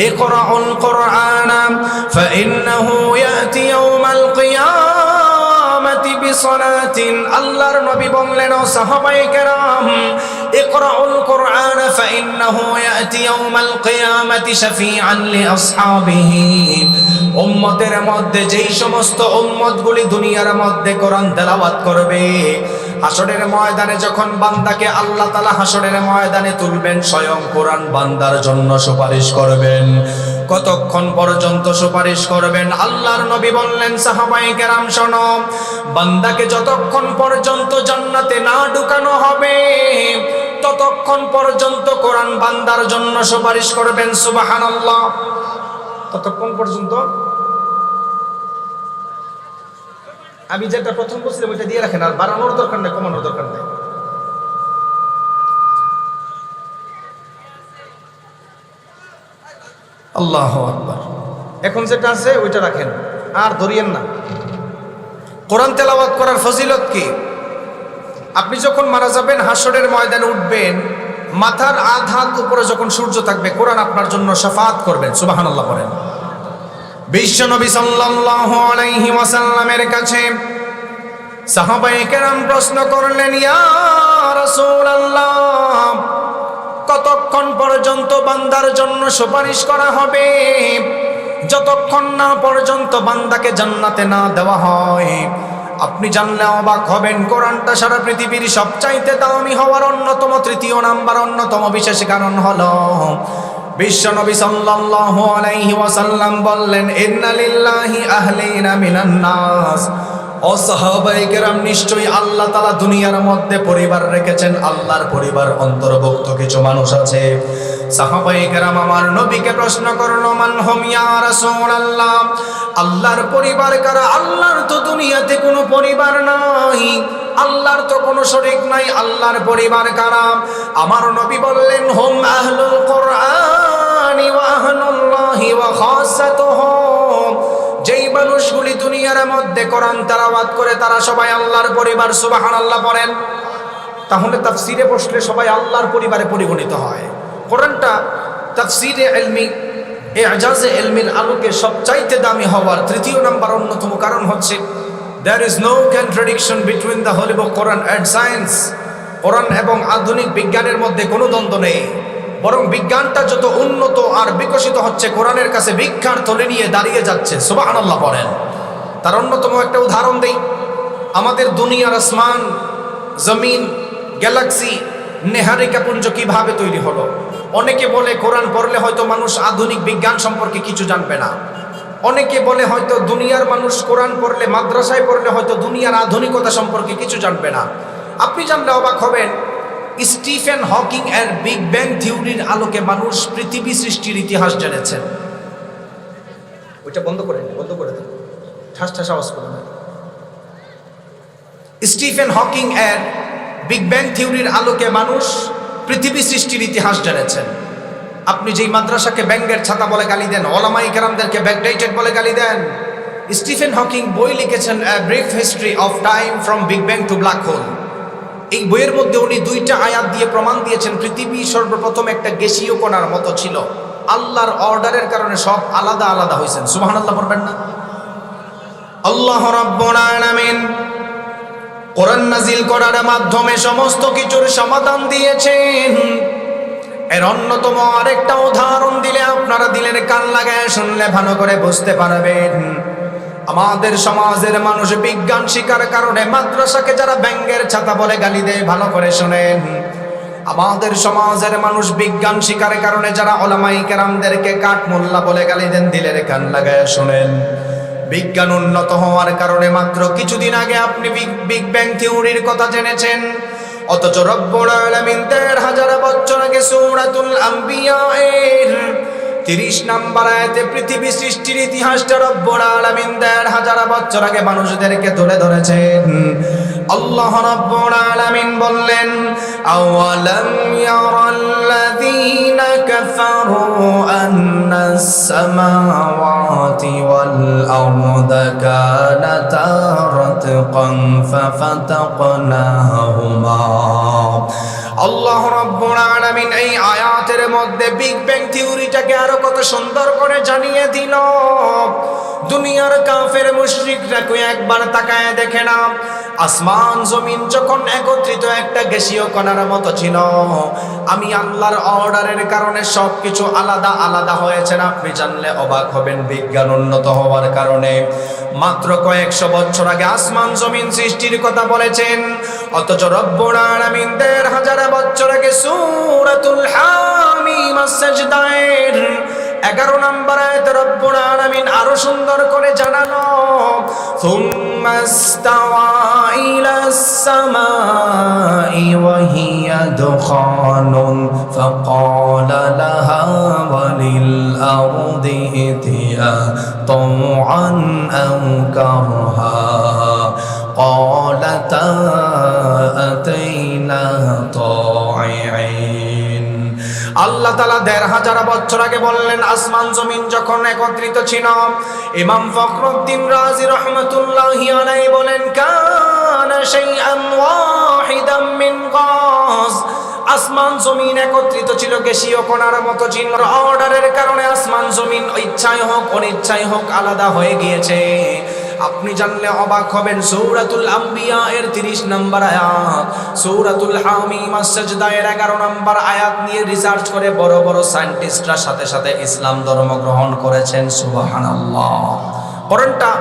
ইকরাউল কুরআনা ফাইন্নাহু ইয়াতি ইয়াউমাল কিয়ামাতি বিসলাতিন। আল্লাহর নবী বললেন, ও সাহাবায়ে কেরাম, ইকরাউল কুরআনা ফাইন্নাহু ইয়াতি ইয়াউমাল কিয়ামাতি শাফিআন লিআসহাবিহি। উম্মতের মধ্যে যেই সমস্ত উম্মতগুলি দুনিয়ার মধ্যে কোরআন তেলাওয়াত করবে, হাসরের ময়দানে যখন বান্দাকে আল্লাহ তাআলা হাসরের ময়দানে তুলবেন, স্বয়ং কোরআন বান্দার জন্য সুপারিশ করবেন। কতক্ষণ পর্যন্ত সুপারিশ করবেন? আল্লাহর নবী বললেন, সাহাবায়ে কেরাম শোনো, বান্দাকে যতক্ষণ পর্যন্ত জান্নাতে না ঢুকানো হবে ততক্ষণ পর্যন্ত কোরআন বান্দার জন্য সুপারিশ করবেন। সুবহানাল্লাহ। ততক্ষণ পর্যন্ত আমি যেটা প্রথম বলছিলাম ওইটা দিয়ে রাখেন, আর বাড়ানোর দরকার নেই, কমানোর দরকার নেই। আল্লাহু আকবার। এখন যেটা আছে ওইটা রাখেন, আর ধরিয়েন না। কোরআন তেলাওয়াত করার ফজিলত কি? আপনি যখন মারা যাবেন, হাসরের ময়দানে উঠবেন, মাথার আধ হাত উপরে যখন সূর্য থাকবে, কোরআন আপনার জন্য শাফাআত করবেন। সুবহানাল্লাহ বলেন। বিশ্বনবী সাল্লাল্লাহু আলাইহি ওয়াসাল্লামের কাছে সাহাবায়ে কেরাম প্রশ্ন করলেন, ইয়া রাসূলুল্লাহ, কতক্ষণ পর্যন্ত বান্দার জন্য সুপারিশ করা হবে? যতক্ষণ না পর্যন্ত বান্দাকে জান্নাতে না দেওয়া হয়। আপনি জানলে অবাক হবেন, কোরআনটা সারা পৃথিবীর সবচাইতে দামি হওয়ার অন্যতম তৃতীয় নাম্বার অন্যতম বিশেষ কারণ হলো বিশ্বনবী সাল্লাল্লাহু আলাইহি ওয়াসাল্লাম বললেন, ইন্না লিল্লাহি আহলিনা মিনান নাস। ও সাহাবায়ে কেরাম, নিশ্চয়ই আল্লাহ তাআলা দুনিয়ার মধ্যে পরিবার রেখেছেন। আল্লাহর পরিবার অন্তর্ভুক্ত কিছু মানুষ আছে। সাহাবায়ে কেরাম আমার নবীকে প্রশ্ন করলো, মান হুম ইয়া রাসূলুল্লাহ, আল্লাহর পরিবার কারা? আল্লাহর তো দুনিয়াতে কোনো পরিবার নাই, আল্লাহর তো কোনো শরীক নাই। আল্লাহর পরিবার কারা? আমার নবী বললেন, হুম আহলুল কুরআনি ওয়া আহলুল্লাহি ওয়া খাসাতুহুম। যেই মানুষগুলি দুনিয়ার মধ্যে কোরআন তেলাওয়াত করে তারা সবাই আল্লাহর পরিবার। সুবহানাল্লাহ পড়েন। তাহলে তাফসিরে বসলে সবাই আল্লাহর পরিবারে পরিগণিত হয়। কোরআনটা তাফসিরে ইলমি, ইজাজে ইলমির আলোকে সবচাইতে দামি হওয়ার তৃতীয় নাম্বার অন্যতম কারণ হচ্ছে there is no contradiction between the holy book Quran and science. কোরআন এবং আধুনিক বিজ্ঞানের মধ্যে কোনো দ্বন্দ্ব নেই, বরং বিজ্ঞানটা যত উন্নত আর বিকশিত হচ্ছে কোরআনের কাছে ভিক্ষার থলে নিয়ে দাঁড়িয়ে যাচ্ছে। সুবহানাল্লাহ পড়েন। তার অন্যতম একটা উদাহরণ দেই। আমাদের দুনিয়ার আসমান, জমিন, গ্যালাক্সি, নেহারিকা পুঞ্জ কিভাবে তৈরি হলো? অনেকে বলে কোরআন পড়লে হয়তো মানুষ আধুনিক বিজ্ঞান সম্পর্কে কিছু জানবে না। অনেকে বলে হয়তো দুনিয়ার মানুষ কোরআন পড়লে, মাদ্রাসায় পড়লে হয়তো দুনিয়ার আধুনিকতা সম্পর্কে কিছু জানবে না। আপনি জানলে অবাক হবেন, স্টিফেন হকিং এর বিগ ব্যাং থিওরির আলোকে মানুষ পৃথিবী সৃষ্টির ইতিহাস জেনেছেন। ওইটা বন্ধ করে দেন, ঠাস ঠাস আওয়াজ করে না। স্টিফেন হকিং এর বিগ ব্যাং থিওরির আলোকে মানুষ পৃথিবী সৃষ্টির ইতিহাস জেনেছেন। আপনি যেই মাদ্রাসাকে ব্যাঙ্গের ছাতা বলে গালি দেন, ওলামায়ে কেরামদেরকে ব্যাকডেটেড বলে গালি দেন, স্টিফেন হকিং বই লিখেছেন a brief history of time from big bang two black hole. এই বইয়ের মধ্যে উনি দুইটা আয়াত দিয়ে প্রমাণ দিয়েছেন পৃথিবী সর্বপ্রথম একটা গ্যাসীয় কণার মতো ছিল। আল্লাহর অর্ডারের কারণে সব আলাদা আলাদা হয়েছেন। সুবহানাল্লাহ পড়বেন না? আল্লাহ রাব্বুল আলামিন কোরআন নাজিল করার মাধ্যমে সমস্ত কিছুর সমাধান দিয়েছেন। এর অন্যতম আরেকটা উদাহরণ দিলে আপনারা দিলের কান লাগায় শুনলে ভালো করে বুঝতে পারবেন। আমাদের সমাজের মানুষ বিজ্ঞান শিকার কারণে মাদ্রাসাকে যারা ব্যাঙ্গের ছাতা বলে গালি দেয়, ভালো করে শুনেন। আমাদের সমাজের মানুষ বিজ্ঞান শিকার কারণে যারা ওলামায়ে কেরামদেরকে কাঠ মোল্লা বলে গালি দেন, দিলের কান লাগায় শুনেন। বিজ্ঞান উন্নত হওয়ার কারণে মাত্র কিছুদিন আগে আপনি বিগ ব্যাং থিওরির কথা জেনেছেন, অথচ রব্বুল আলামিন ১৩,০০০ বছর আগে সূরাতুল আম্বিয়া এর ৩০ নম্বর আয়াতে পৃথিবী সৃষ্টির ইতিহাসটা রব্বুল আলামিন ১৩,০০০ বছর আগে মানুষদেরকে তুলে ধরেছেন। আল্লাহ রাব্বুল আলামিন বললেন, আওয়ালাম ইয়ারাল্লাযীনা কাফারু আন্নাস সামাওয়াতি ওয়াল আরদা কানাতা রাতকান ফাফাতাকনাহুমা। আল্লাহ রাব্বুল আলামিন এই আয়াতের মধ্যে বিগ ব্যাং থিওরিটাকে আরো কত সুন্দর করে জানিয়ে দিল। দুনিয়ার কাফের মুশরিকরা কই একবার তাকায় দেখে না, আসমান জমিন যখন একত্রিত একটা গ্যাসীয় কণার মতো ছিল, আমি আল্লাহর অর্ডারের কারণে সবকিছু আলাদা আলাদা হয়েছে। আপনি জানলে অবাক হবেন, বিজ্ঞান উন্নত হওয়ার কারণে মাত্র কয়েকশো বছর আগে আসমান জমিন সৃষ্টির কথা বলেছেন, অথচ রব্বুল আলামিন ১৩,০০০ বছর আগে সূরাতুল হামিম আস-সাজদায়ের ১১ নম্বর আয়াতে রব্বুল আলামিন আরো সুন্দর করে জানানো, সুম্মাস্তাওয়া ইলাস সামাই ওয়া হিয়া দুখানুন ফাকালা লাহা ওয়ালিল আরদি ইতিয়া তাওআন আও কারহা قالتا أتينا طائعين। আল্লাহ তাআলা ১৩,০০০ বছর আগে বললেন, আসমান জমিন যখন একত্রিত ছিল, ইমাম ফখরুদ্দীন রাজি রাহমাতুল্লাহি আলাইহি বলেন, কানা শাইআন ওয়াহিদাম মিন গাজ। আসমান জমিন একত্রিত ছিল, গ্যাসীয় কণার মতো ছিল। অর্ডারের কারণে আসমান জমিন ইচ্ছায় হোক অনিচ্ছায় হোক আলাদা হয়ে গিয়েছে। আপনি জানলে অবাক হবেন, সূরাতুল আম্বিয়া এর ৩০ নম্বর আয়াত, সূরাতুল হামিম আস-সাজদা এর ১১ নম্বর আয়াত নিয়ে রিসার্চ করে বড় বড় সায়েন্টিস্টরা সাথে সাথে ইসলাম ধর্ম গ্রহণ করেছেন। সুবহানাল্লাহ। কোরআনটা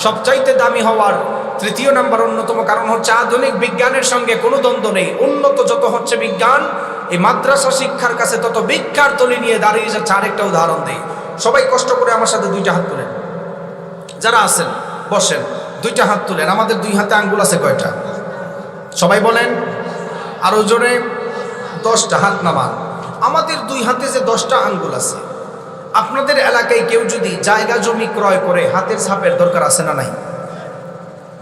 সবচাইতে দামি হওয়ার তৃতীয় নম্বর অন্যতম কারণ হচ্ছে আধুনিক বিজ্ঞানের সঙ্গে কোনো দ্বন্দ্ব নেই। উন্নত যত হচ্ছে বিজ্ঞান, এই মাদ্রাসা শিক্ষার কাছে তত ভিক্ষার তলি নিয়ে দাঁড়িয়ে যাচ্ছে। আরেকটা উদাহরণ দেই, সবাই কষ্ট করে আমার সাথে দুইটা হাত তুলেন, যারা আছেন বসেন, দুইটা হাত তুলেন। আমাদের দুই হাতে আঙ্গুল আছে কয়টা? সবাই বলেন আরো জোরে। 10টা। হাত নামান। আমাদের দুই হাতে যে 10টা আঙ্গুল আছে, আপনাদের এলাকায় কেউ যদি জায়গা জমি ক্রয় করে হাতের ছাপের দরকার আছে না নাই?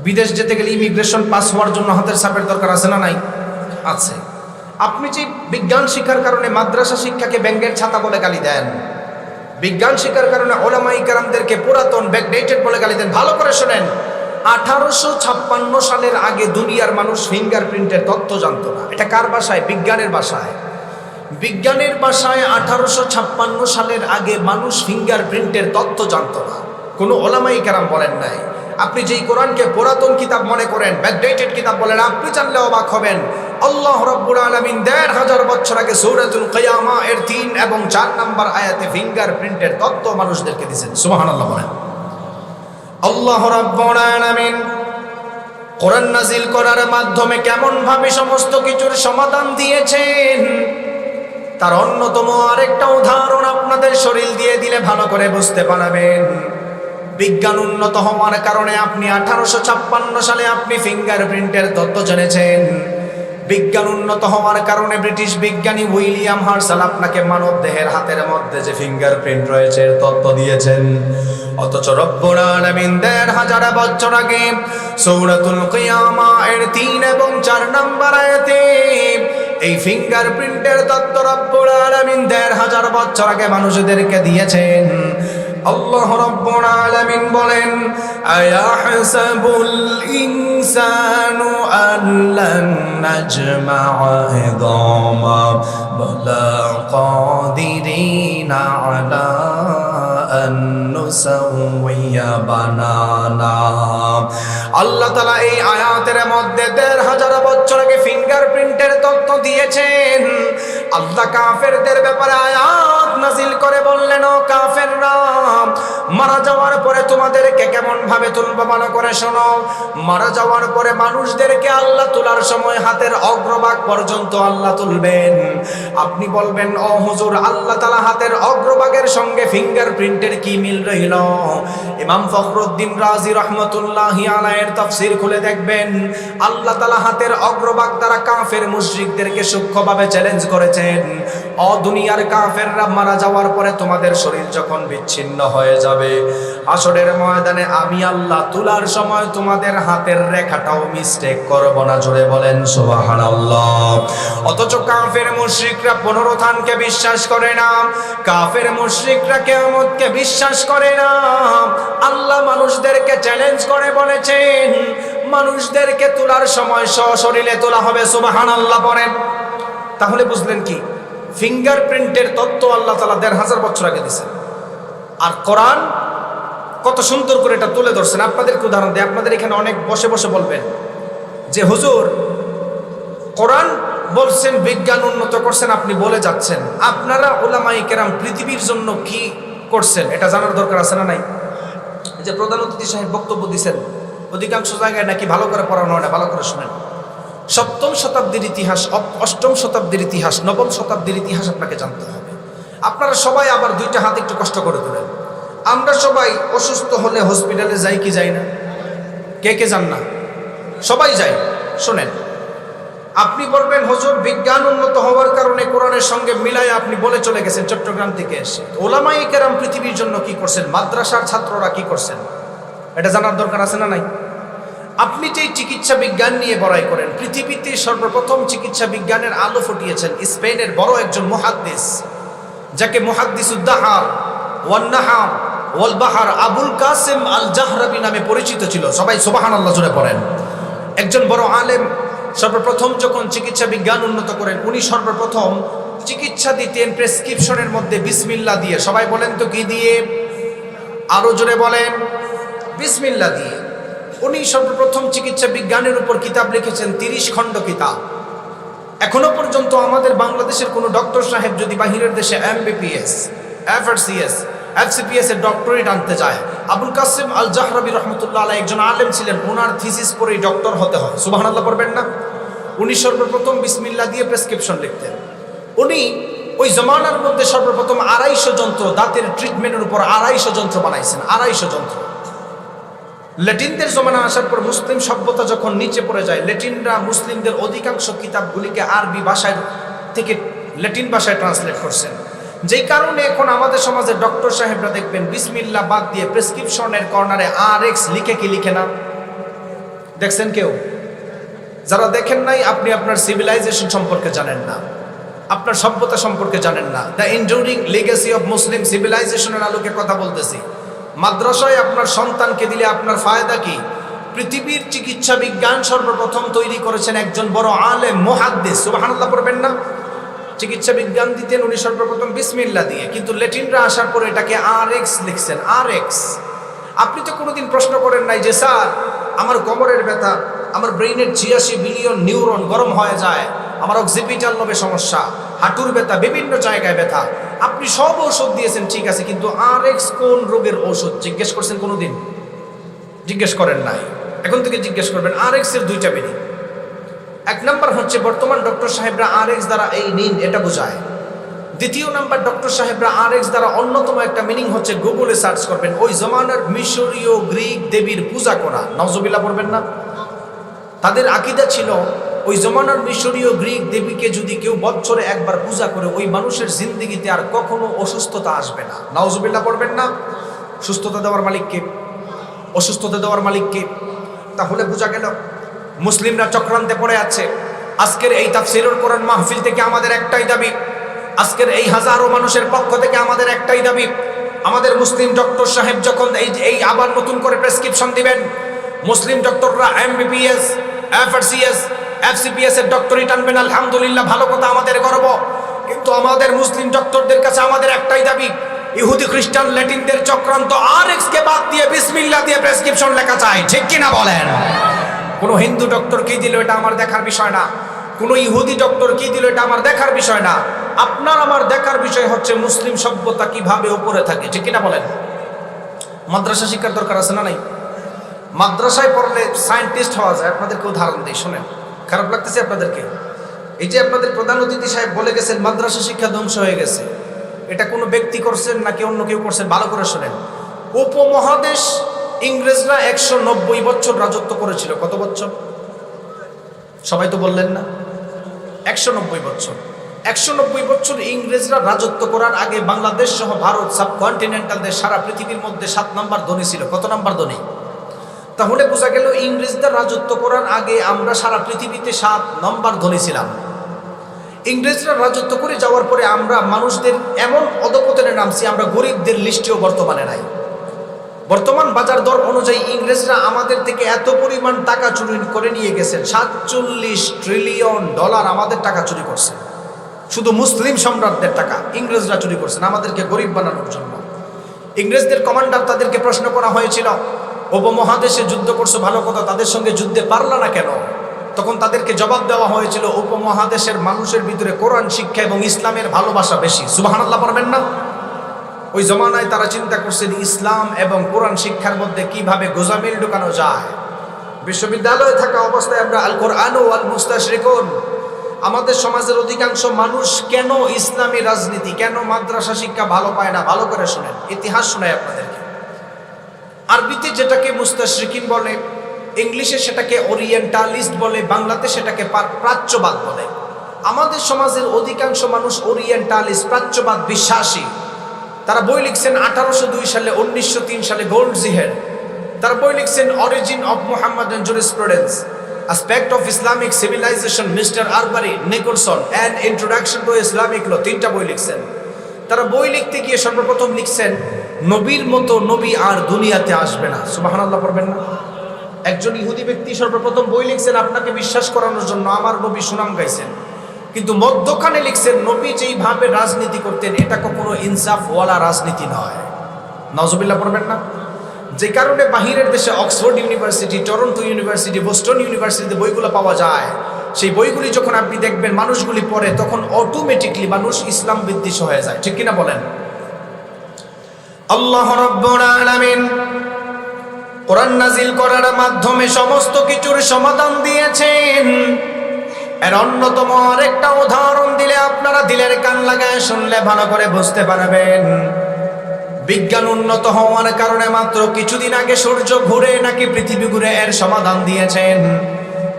বিদেশ যেতে গেলে ইমিগ্রেশন পাস হওয়ার জন্য হাতের ছাপের দরকার আছে না নাই? আছে। আপনি যে বিজ্ঞান শিক্ষার কারণে মাদ্রাসা শিক্ষাকে ব্যাঙের ছাতা বলে গালি দেন, বিজ্ঞান শিক্ষার কারণে ওলামায়ে কেরামদেরকে পুরাতন ব্যাকডেটেড বলে গালি দেন, ভালো করে শোনেন। 1856 সালের আগে দুনিয়ার মানুষ ফিঙ্গারপ্রিন্টের তথ্য জানতো না। এটা কার ভাষায়? বিজ্ঞানের ভাষায়। বিজ্ঞানের ভাষায় 1856 সালের আগে মানুষ ফিঙ্গারপ্রিন্টের তথ্য জানতো না। কোনো ওলামায়ে কেরাম বলেন নাই। আপনি যেই কোরআনকে পুরাতন কিতাব মনে করেন, ব্যাকডেটেড কিতাব বলেন, আপনি জানলে অবাক হবেন। আল্লাহ রাব্বুল আলামিন ১৫০০ বছর আগে সূরাতুল কিয়ামা এর ৩ এবং ৪ নম্বর আয়াতে ফিঙ্গারপ্রিন্টের তথ্য মানুষদেরকে দিয়েছেন। সুবহানাল্লাহ বলেন। আল্লাহ রাব্বুল আলামিন কোরআন নাযিল করার মাধ্যমে কেমন ভাবে সমস্ত কিছুর সমাধান দিয়েছেন, তার অন্যতম আরেকটা উদাহরণ আপনাদের শরীর দিয়ে দিলে ভালো করে বুঝতে পারবেন। বিজ্ঞান উন্নত হওয়ার কারণে আপনি 1856 সালে আপনি ফিঙ্গারপ্রিন্টের তথ্য জেনেছেন। বিজ্ঞান উন্নত হওয়ার কারণে ব্রিটিশ বিজ্ঞানী উইলিয়াম হার্শাল আপনাকে মানব দেহের হাতের মধ্যে যে ফিঙ্গারপ্রিন্ট রয়েছে এর তথ্য দিয়েছেন। অথচ রব্বুল আলামিন ১৫০০ বছর আগে সূরাতুল কিয়ামা এর ৩ এবং ৪ নম্বর আয়াতে এই ফিঙ্গারপ্রিন্টের তথ্য রব্বুল আলামিন ১৫০০ বছর আগে মানুষদেরকে দিয়েছেন। আল্লাহ রাব্বুল আলামিন বলেন, আয়াহসাবুল ইনসানু আল্লান নাজমা'a ইযামা বালা কাদিরিনা আলা আন নুসাউইয়া বানানা। আল্লাহ তাআলা এই আয়াতের মধ্যে ১৫০০ বছর আগে ফিঙ্গারপ্রিন্টের তথ্য দিয়েছেন। আল্লাহ কাফেরদের ব্যাপারে আয়াত নাযিল করে বললেন, ও কাফেররা, মারা যাওয়ার পরে তোমাদেরকে কেমন ভাবে তুলবো ভালো করে শোনো। মারা যাওয়ার পরে মানুষদেরকে আল্লাহ তোলার সময় হাতের অগ্রভাগ পর্যন্ত আল্লাহ তুলবেন। আপনি বলবেন, ও হুজুর, আল্লাহ তাআলা হাতের অগ্রভাগের সঙ্গে ফিঙ্গারপ্রিন্টের কি মিল রইল? ইমাম ফখরুদ্দিন রাজি রাহমাতুল্লাহি আলাইহির তাফসীর খুলে দেখবেন, আল্লাহ তাআলা হাতের অগ্রভাগ দ্বারা কাফের মুশরিকদেরকে সূক্ষ্মভাবে চ্যালেঞ্জ করেছেন। ও দুনিয়ার কাফেররা, মারা যাওয়ার পরে তোমাদের শরীর যখন বিচ্ছিন্ন হয়ে যাবে, হাসরের ময়দানে আমি আল্লাহ তুলার সময় তোমাদের হাতের রেখাটাও মিস্টেক করব না। জোরে বলেন সুবহানাল্লাহ। অথচ কাফের মুশরিকরা পুনরুত্থানকে বিশ্বাস করে না, কাফের মুশরিকরা কিয়ামতকে বিশ্বাস করে না। আল্লাহ মানুষদেরকে চ্যালেঞ্জ করে বলেছেন, মানুষদেরকে তোলার সময় সশরীরে তোলা হবে। সুবহানাল্লাহ বলেন। তাহলে বুঝলেন কি? ফিঙ্গারপ্রিন্টের তত্ত্ব আল্লাহ তাআলা ১৫০০ বছর আগে দিয়েছেন। আর কোরআন কত সুন্দর করে এটা তুলে ধরছেন। আপনাদেরকে উদাহরণ দেয়, আপনাদের এখানে অনেক বসে বসে বলবেন যে হুজুর, কোরআন বলছেন বিজ্ঞান উন্নত করছেন, আপনি বলে যাচ্ছেন, আপনারা উলামায়ে কেরাম পৃথিবীর জন্য কি করছেন এটা জানার দরকার আছে না নাই? যে প্রধান অতিথি সাহেব বক্তব্য দিচ্ছেন, অধিকাংশ জায়গায় নাকি ভালো করে পড়ানো হয় না। ভালো করে শুনেন, ৭ম শতাব্দীর ইতিহাস, ৮ম শতাব্দীর ইতিহাস, ৯ম শতাব্দীর ইতিহাস আপনাকে জানতে হবে। আপনারা সবাই আবার দুইটা হাত একটু কষ্ট করে তোলেন। আমরা সবাই অসুস্থ হলে হসপিটালে যাই কি যাই না? কে কে যান না? সবাই যাই। শোনেন, আপনি বলবেন হুজুর বিজ্ঞান উন্নত হওয়ার কারণে কোরআনের সঙ্গে মিলাই আপনি বলে চলে গেছেন চট্টগ্রাম থেকে এসে। ওলামায়ে কেরাম পৃথিবীর জন্য কি করছেন, মাদ্রাসার ছাত্ররা কি করছেন, এটা জানার দরকার আছে না নাই? আপনি যেই চিকিৎসা বিজ্ঞান নিয়ে বড়াই করেন, পৃথিবীতে সর্বপ্রথম চিকিৎসা বিজ্ঞানের আলো ফুটিয়েছেন স্পেনের বড় একজন মুহাদ্দিস, যাকে মুহাদ্দিসুদ্দাহার ওয়ান নাহার ওয়াল বাহার আবুল কাসেম আল জাহরাবি নামে পরিচিত ছিল। সবাই সুবহানাল্লাহ জোরে পড়েন। একজন বড় আলেম সর্বপ্রথম যখন চিকিৎসা বিজ্ঞান উন্নত করেন, উনি সর্বপ্রথম চিকিৎসা দিতেন প্রেসক্রিপশনের মধ্যে বিসমিল্লাহ দিয়ে। সবাই বলেন তো কি দিয়ে? আরো জোরে বলেন। বিসমিল্লাহ দিয়ে। উনি সর্বপ্রথম চিকিৎসা বিজ্ঞানের উপর কিতাব লিখেছেন, 30 খণ্ড কিতাব। এখনো পর্যন্ত আমাদের বাংলাদেশের কোনো ডক্টর সাহেব যদি বাহিরের দেশে MBBS, FRCS, FCPS এর ডক্টরেট আনতে যায়, আবুল কাসেম আল জাহরাবি রহমতুল্লাহ আলাইহি একজন আলেম ছিলেন, ওনার থিসিস পড়েই ডক্টর হতে হয়। সুবহানাল্লাহ পড়বেন না? উনি সর্বপ্রথম বিসমিল্লাহ দিয়ে প্রেসক্রিপশন লিখতেন। উনি ওই জমানার মধ্যে সর্বপ্রথম 250 যন্ত্র, দাঁতের ট্রিটমেন্টের উপর 250 যন্ত্র বানাইছেন। 250 যন্ত্র। ল্যাটিনদের জমানা আসার পর মুসলিম সভ্যতা যখন নিচে পড়ে যায়, ল্যাটিনরা মুসলিমদের অধিকাংশ কিতাবগুলিকে আরবি ভাষায় থেকে ল্যাটিন ভাষায় ট্রান্সলেট করছেন। যেই কারণে এখন আমাদের সমাজে ডক্টর সাহেবরা দেখবেন বিসমিল্লাহ বাদ দিয়ে প্রেসক্রিপশনের কর্নারে RX লিখে কি লিখে না? দেখছেন কেউ? যারা দেখেন নাই, আপনি আপনার সিভিলাইজেশন সম্পর্কে জানেন না, আপনার সভ্যতা সম্পর্কে জানেন না। দ্য এন্ডুরিং লিগেসি অফ মুসলিম সিভিলাইজেশনের আলোকে কথা বলতেছি। মাদ্রাসায় আপনার সন্তানকে দিলে আপনার ফায়দা কি? পৃথিবীর চিকিৎসা বিজ্ঞান সর্বপ্রথম তৈরি করেছেন একজন বড় আলেম, মুহাদ্দিস। সুবহানাল্লাহ পড়বেন না? চিকিৎসা বিজ্ঞান দিতেন উনি সর্বপ্রথম বিসমিল্লাহ দিয়ে, কিন্তু ল্যাটিনরা আসার পরে এটাকে RX লিখছেন, RX। আপনি তো কোনোদিন প্রশ্ন করেন নাই যে স্যার আমার কোমরের ব্যথা, আমার ব্রেইনের 86 বিলিয়ন নিউরন গরম হয়ে যায়, আমার অক্সিপিটাল লোবে সমস্যা, হাঁটুর ব্যথা, বিভিন্ন জায়গায় ব্যথা। আপনি সব ঔষধ দিয়েছেন, ঠিক আছে, কিন্তু RX কোন রোগের ঔষধ জিজ্ঞেস করছেন কোনোদিন? জিজ্ঞেস করেন নাই। এখন থেকে জিজ্ঞেস করবেন। RX এর দুইটা মিনিং। এক নাম্বার হচ্ছে বর্তমান ডক্টর সাহেবরা RX দ্বারা এই নিন এটা বোঝায়। দ্বিতীয় নাম্বার, ডক্টর সাহেবরা RX দ্বারা অন্যতম একটা মিনিং হচ্ছে গুগলে সার্চ করবেন ওই জমানার মিশরীয় গ্রিক দেবীর পূজা করা। নাউজুবিল্লাহ পড়বেন না? তাদের আকীদা ছিল ওই জমানার মিশরীয় গ্রিক দেবীকে যদি কেউ বছরে একবার পূজা করে ওই মানুষের জিন্দেগিতে আর কখনো অসুস্থতা আসবে না। নাউজুবিল্লাহ পড়বেন না? সুস্থতা দেওয়ার মালিক কে? অসুস্থতা দেওয়ার মালিক কে? তাহলে বোঝা গেল মুসলিমরা চক্রান্তে পড়ে আছে। আজকের এই তাফসীরুল কোরআন মাহফিল থেকে আমাদের একটাই দাবি, আজকের এই হাজারো মানুষের পক্ষ থেকে আমাদের একটাই দাবি, আমাদের মুসলিম ডক্টর সাহেব যখন এই আবার নতুন করে প্রেসক্রিপশন দিবেন, মুসলিম ডক্টররা MBBS, FRCS, FCPS এর ডক্টরেট আনবেন, আলহামদুলিল্লাহ, ভালো কথা, আমাদের গর্ব। কিন্তু আমাদের মুসলিম ডক্টরদের কাছে আমাদের একটাই দাবি, ইহুদি খ্রিস্টান ল্যাটিনদের চক্রান্ত RX কে বাদ দিয়ে বিসমিল্লাহ দিয়ে প্রেসক্রিপশন লেখা চাই, ঠিক কিনা বলেন? কোনো হিন্দু ডক্টর কি দিল এটা আমার দেখার বিষয় না, কোনো ইহুদি ডক্টর কি দিল এটা আমার দেখার বিষয় না। আপনার আমার দেখার বিষয় হচ্ছে মুসলিম সভ্যতা কিভাবে উপরে থাকে, ঠিক কিনা বলেন? মাদ্রাসা শিক্ষার দরকার আছে না নাই? মাদ্রাসায় পড়লে সায়েন্টিস্ট হওয়া যায়। আপনাদেরকে উদাহরণ দিই, শোনেন, খারাপ লাগতেছে আপনাদেরকে? এই যে আপনাদের প্রধান অতিথি সাহেব বলে গেছেন মাদ্রাসা শিক্ষা ধ্বংস হয়ে গেছে, এটা কোনো ব্যক্তি করছেন নাকি অন্য কেউ করছেন? ভালো করে শোনেন। উপমহাদেশ ইংরেজরা 190 বছর রাজত্ব করেছিল। কত বছর? সবাই তো বললেন না? 190 বছর। 190 বছর ইংরেজরা রাজত্ব করার আগে বাংলাদেশ সহ ভারত সাবকন্টিনেন্টাল দেশ সারা পৃথিবীর মধ্যে 7 নম্বর ধনী ছিল। কত নম্বর ধনী? তাহলে বোঝা গেল ইংরেজদের রাজত্ব করার আগে আমরা সারা পৃথিবীতে 7 নম্বর ধনী ছিলাম। ইংরেজরা রাজত্ব করে যাওয়ার পরে আমরা মানুষদের এমন অধপতনে নামছি, আমরা গরিবদের লিস্টেও বর্তমানে নাই। বর্তমান বাজার দর অনুযায়ী ইংরেজরা আমাদের থেকে এত পরিমাণ টাকা চুরি করে নিয়ে গেছেন, 47 ট্রিলিয়ন ডলার আমাদের টাকা চুরি করছে। শুধু মুসলিম সম্রাটদের টাকা ইংরেজরা চুরি করছেন আমাদেরকে গরিব বানানোর জন্য। ইংরেজদের কমান্ডার, তাদেরকে প্রশ্ন করা হয়েছিল, উপমহাদেশে যুদ্ধ করছো ভালো কথা, তাদের সঙ্গে যুদ্ধে পারলা না কেন? তখন তাদেরকে জবাব দেওয়া হয়েছিল, উপমহাদেশের মানুষের ভিতরে কোরআন শিক্ষা এবং ইসলামের ভালোবাসা বেশি। সুবহানাল্লাহ পড়বেন না? ওই জমানায় তারা চিন্তা করছেন ইসলাম এবং কোরআন শিক্ষার মধ্যে কিভাবে গোজামিল ঢুকানো যায়। বিশ্ববিদ্যালয়ে থাকা অবস্থায় আমরা আল কোরআন ও আল মুস্তাশরিকুন, আমাদের সমাজের অধিকাংশ মানুষ কেন ইসলামী রাজনীতি, কেন মাদ্রাসা শিক্ষা ভালো পায় না? ভালো করে শুনেন, ইতিহাস শোনায় আপনাদেরকে। আরবিতে যেটাকে মুস্তাশরিকিন বলে, ইংলিশে সেটাকে ওরিয়েন্টালিস্ট বলে, বাংলাতে সেটাকে প্রাচ্যবাদ বলে। আমাদের সমাজের অধিকাংশ মানুষ ওরিয়েন্টালিস্ট, প্রাচ্যবাদ বিশ্বাসী। তারা বই লিখছেন 1802 সালে, 1903 সালে গোল্ডজিহেড। তারা বই লিখছেন origin of Muhammadan jurisprudence, aspect of Islamic civilization, mister Arberry, Nicholson, and introduction to Islamic law. 3টা বই লিখছেন। তারা বই লিখতে গিয়ে সর্বপ্রথম লিখছেন নবীর মতো নবী আর দুনিয়াতে আসবে না। সুবহানাল্লাহ পড়বেন না? একজন ইহুদি ব্যক্তি সর্বপ্রথম বই লিখছেন আপনাকে বিশ্বাস করানোর জন্য, আমার নবী সুনাম গাইছেন। কিন্তু মধ্যখানে লিখছেন নবী যেইভাবে রাজনীতি করতেন এটা কখনো ইনসাফওয়ালা রাজনীতি নয়। নাউজুবিল্লাহ পড়বেন না? যে কারণে বাহিরের দেশে Oxford university, Toronto university, Boston ইউনিভার্সিটিতে বইগুলো পাওয়া যায়। সেই বইগুলি যখন আপনি দেখবেন মানুষগুলি পড়ে, তখন অটোমেটিকলি মানুষ ইসলাম বিদ্বেষ হয়ে যায়, ঠিক কিনা বলেন? আল্লাহ রাব্বুল আলামিন কোরআন নাজিল করার মাধ্যমে সমস্ত কিছুর সমাধান দিয়েছেন। এর অন্যতম আরেকটা উদাহরণ দিলে আপনারা দিলের কান লাগায় শুনলে ভালো করে বুঝতে পারবেন। বিজ্ঞান উন্নত হওয়ার কারণে মাত্র কিছুদিন আগে সূর্য ঘুরে নাকি পৃথিবী ঘুরে এর সমাধান দিয়েছেন।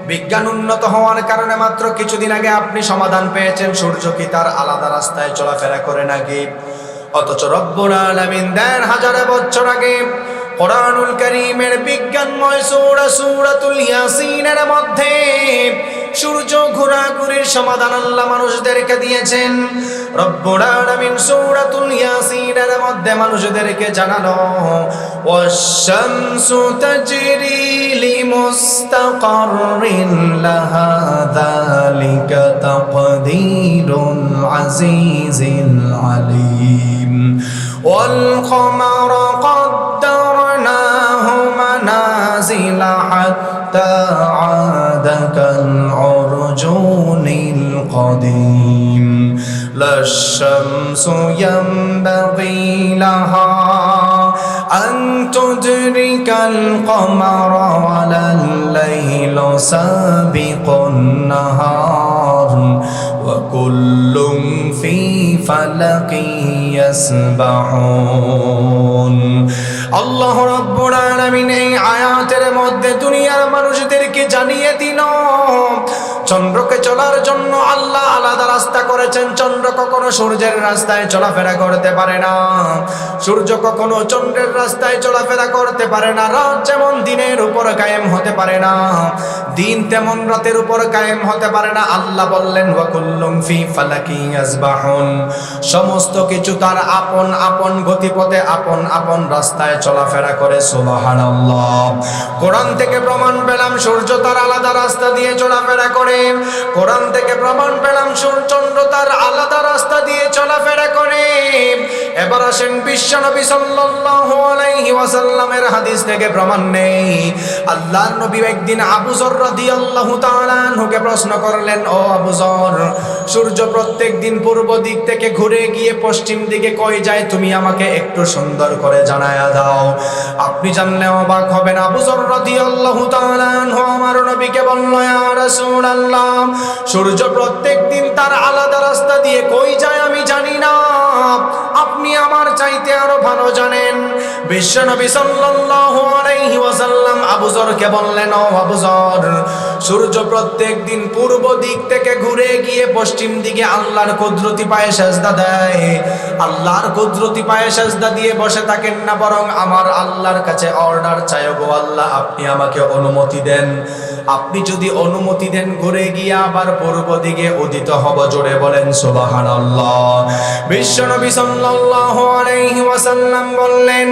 বিজ্ঞান উন্নত হওয়ার কারণে মাত্র কিছুদিন আগে আপনি সমাধান পেয়েছেন সূর্য কি তার আলাদা রাস্তায় চলাফেরা করে নাকি। অথচ রব্বুল আলামিন ১,৫০০ বছর আগে কোরআনুল কারীমের বিজ্ঞানময় সূরা সূরাতুল ইয়াসিনের মধ্যে সূর্য ঘোরাঘুরির সমাধান আল্লাহ মানুষদেরকে দিয়েছেন। রব্বুল আলামিন সূরাতুল ইয়াসিনের মধ্যে মানুষদেরকে জানানো, ওয়াশ-শামসু তাজরি লিমুস্তাকাররিন লাহা যালিকা তাকদীরুল আজিজিল আলীম, ওয়াল কমারা قدرناه منازل حتى عاد كالعرجون القديم لا الشمس ينبغي لها أن تدرك القمر ولا الليل سابق النهار وكل في فلك يسبحون। আল্লাহ রাব্বুল আলামিন এই আয়াতের মধ্যে দুনিয়ার মানুষদেরকে জানিয়ে দিল, চন্দ্রকে চলার জন্য আল্লাহ আলাদা রাস্তা করেছেন। চন্দ্র কখনো সূর্যের রাস্তায় চলাফেরা করতে পারে না, সূর্য কখনো চন্দ্রের রাস্তায় চলাফেরা করতে পারে না। রাত যেমন দিনের উপর কায়েম হতে পারে না, দিন তেমন রাতের উপর কায়েম হতে পারে না। আল্লাহ বললেন, ওয়া কুল্লুম ফি ফালাকি ইয়াসবাহুন, সমস্ত কিছু তার আপন আপন গতিপথে আপন আপন রাস্তায় চলাফেরা করে। সুবহানাল্লাহ। কোরআন থেকে প্রমাণ পেলাম সূর্য তার আলাদা রাস্তা দিয়ে চলাফেরা করে। কোরআন থেকে প্রমাণ পেলাম চন্দ্র তার আলাদা রাস্তা দিয়ে চলাফেরা করে। এবার আসেন বিশ্বনবী সাল্লাল্লাহু আলাইহি ওয়াসাল্লামের হাদিস থেকে প্রমাণ নেই। আল্লাহর নবী একদিন আবু যর রাদিয়াল্লাহু তাআলা আনহুকে প্রশ্ন করলেন, ও আবু যর, সূর্য প্রত্যেকদিন পূর্ব দিক থেকে ঘুরে গিয়ে পশ্চিম দিকে কই যায়, তুমি আমাকে একটু সুন্দর করে জানায়া দাও। আপনি জানলে অবাক হবেন। আবু যর রাদিয়াল্লাহু তাআলা আনহু আমার নবীকে বলল, ইয়া রাসূলুল্লাহ, সূর্য প্রত্যেকদিন তার আলাদা রাস্তা দিয়ে কই যায় আমি জানি না, আপনি আমার চাইতে আরো ভালো জানেন। বিশ্বনবী সাল্লাল্লাহু আলাইহি ওয়াসাল্লাম আবু যরকে বললেন, ও আবু যর, সূর্য প্রত্যেকদিন পূর্ব দিক থেকে ঘুরে গিয়ে পশ্চিম দিকে আল্লাহর কুদরতি পায়ে সিজদা দেয়। আল্লাহর কুদরতি পায়ে সিজদা দিয়ে বসে থাকেন না, বরং আমার আল্লাহর কাছে অর্ডার চায়, গো আল্লাহ আপনি আমাকে অনুমতি দেন। আপনি যদি অনুমতি দেন ঘুরে গিয়ে আবার পূর্ব দিকে উদিত হব। জোরে বলেন সুবহানাল্লাহ। বিশ্বনবী সাল্লাল্লাহু আলাইহি ওয়াসাল্লাম বললেন,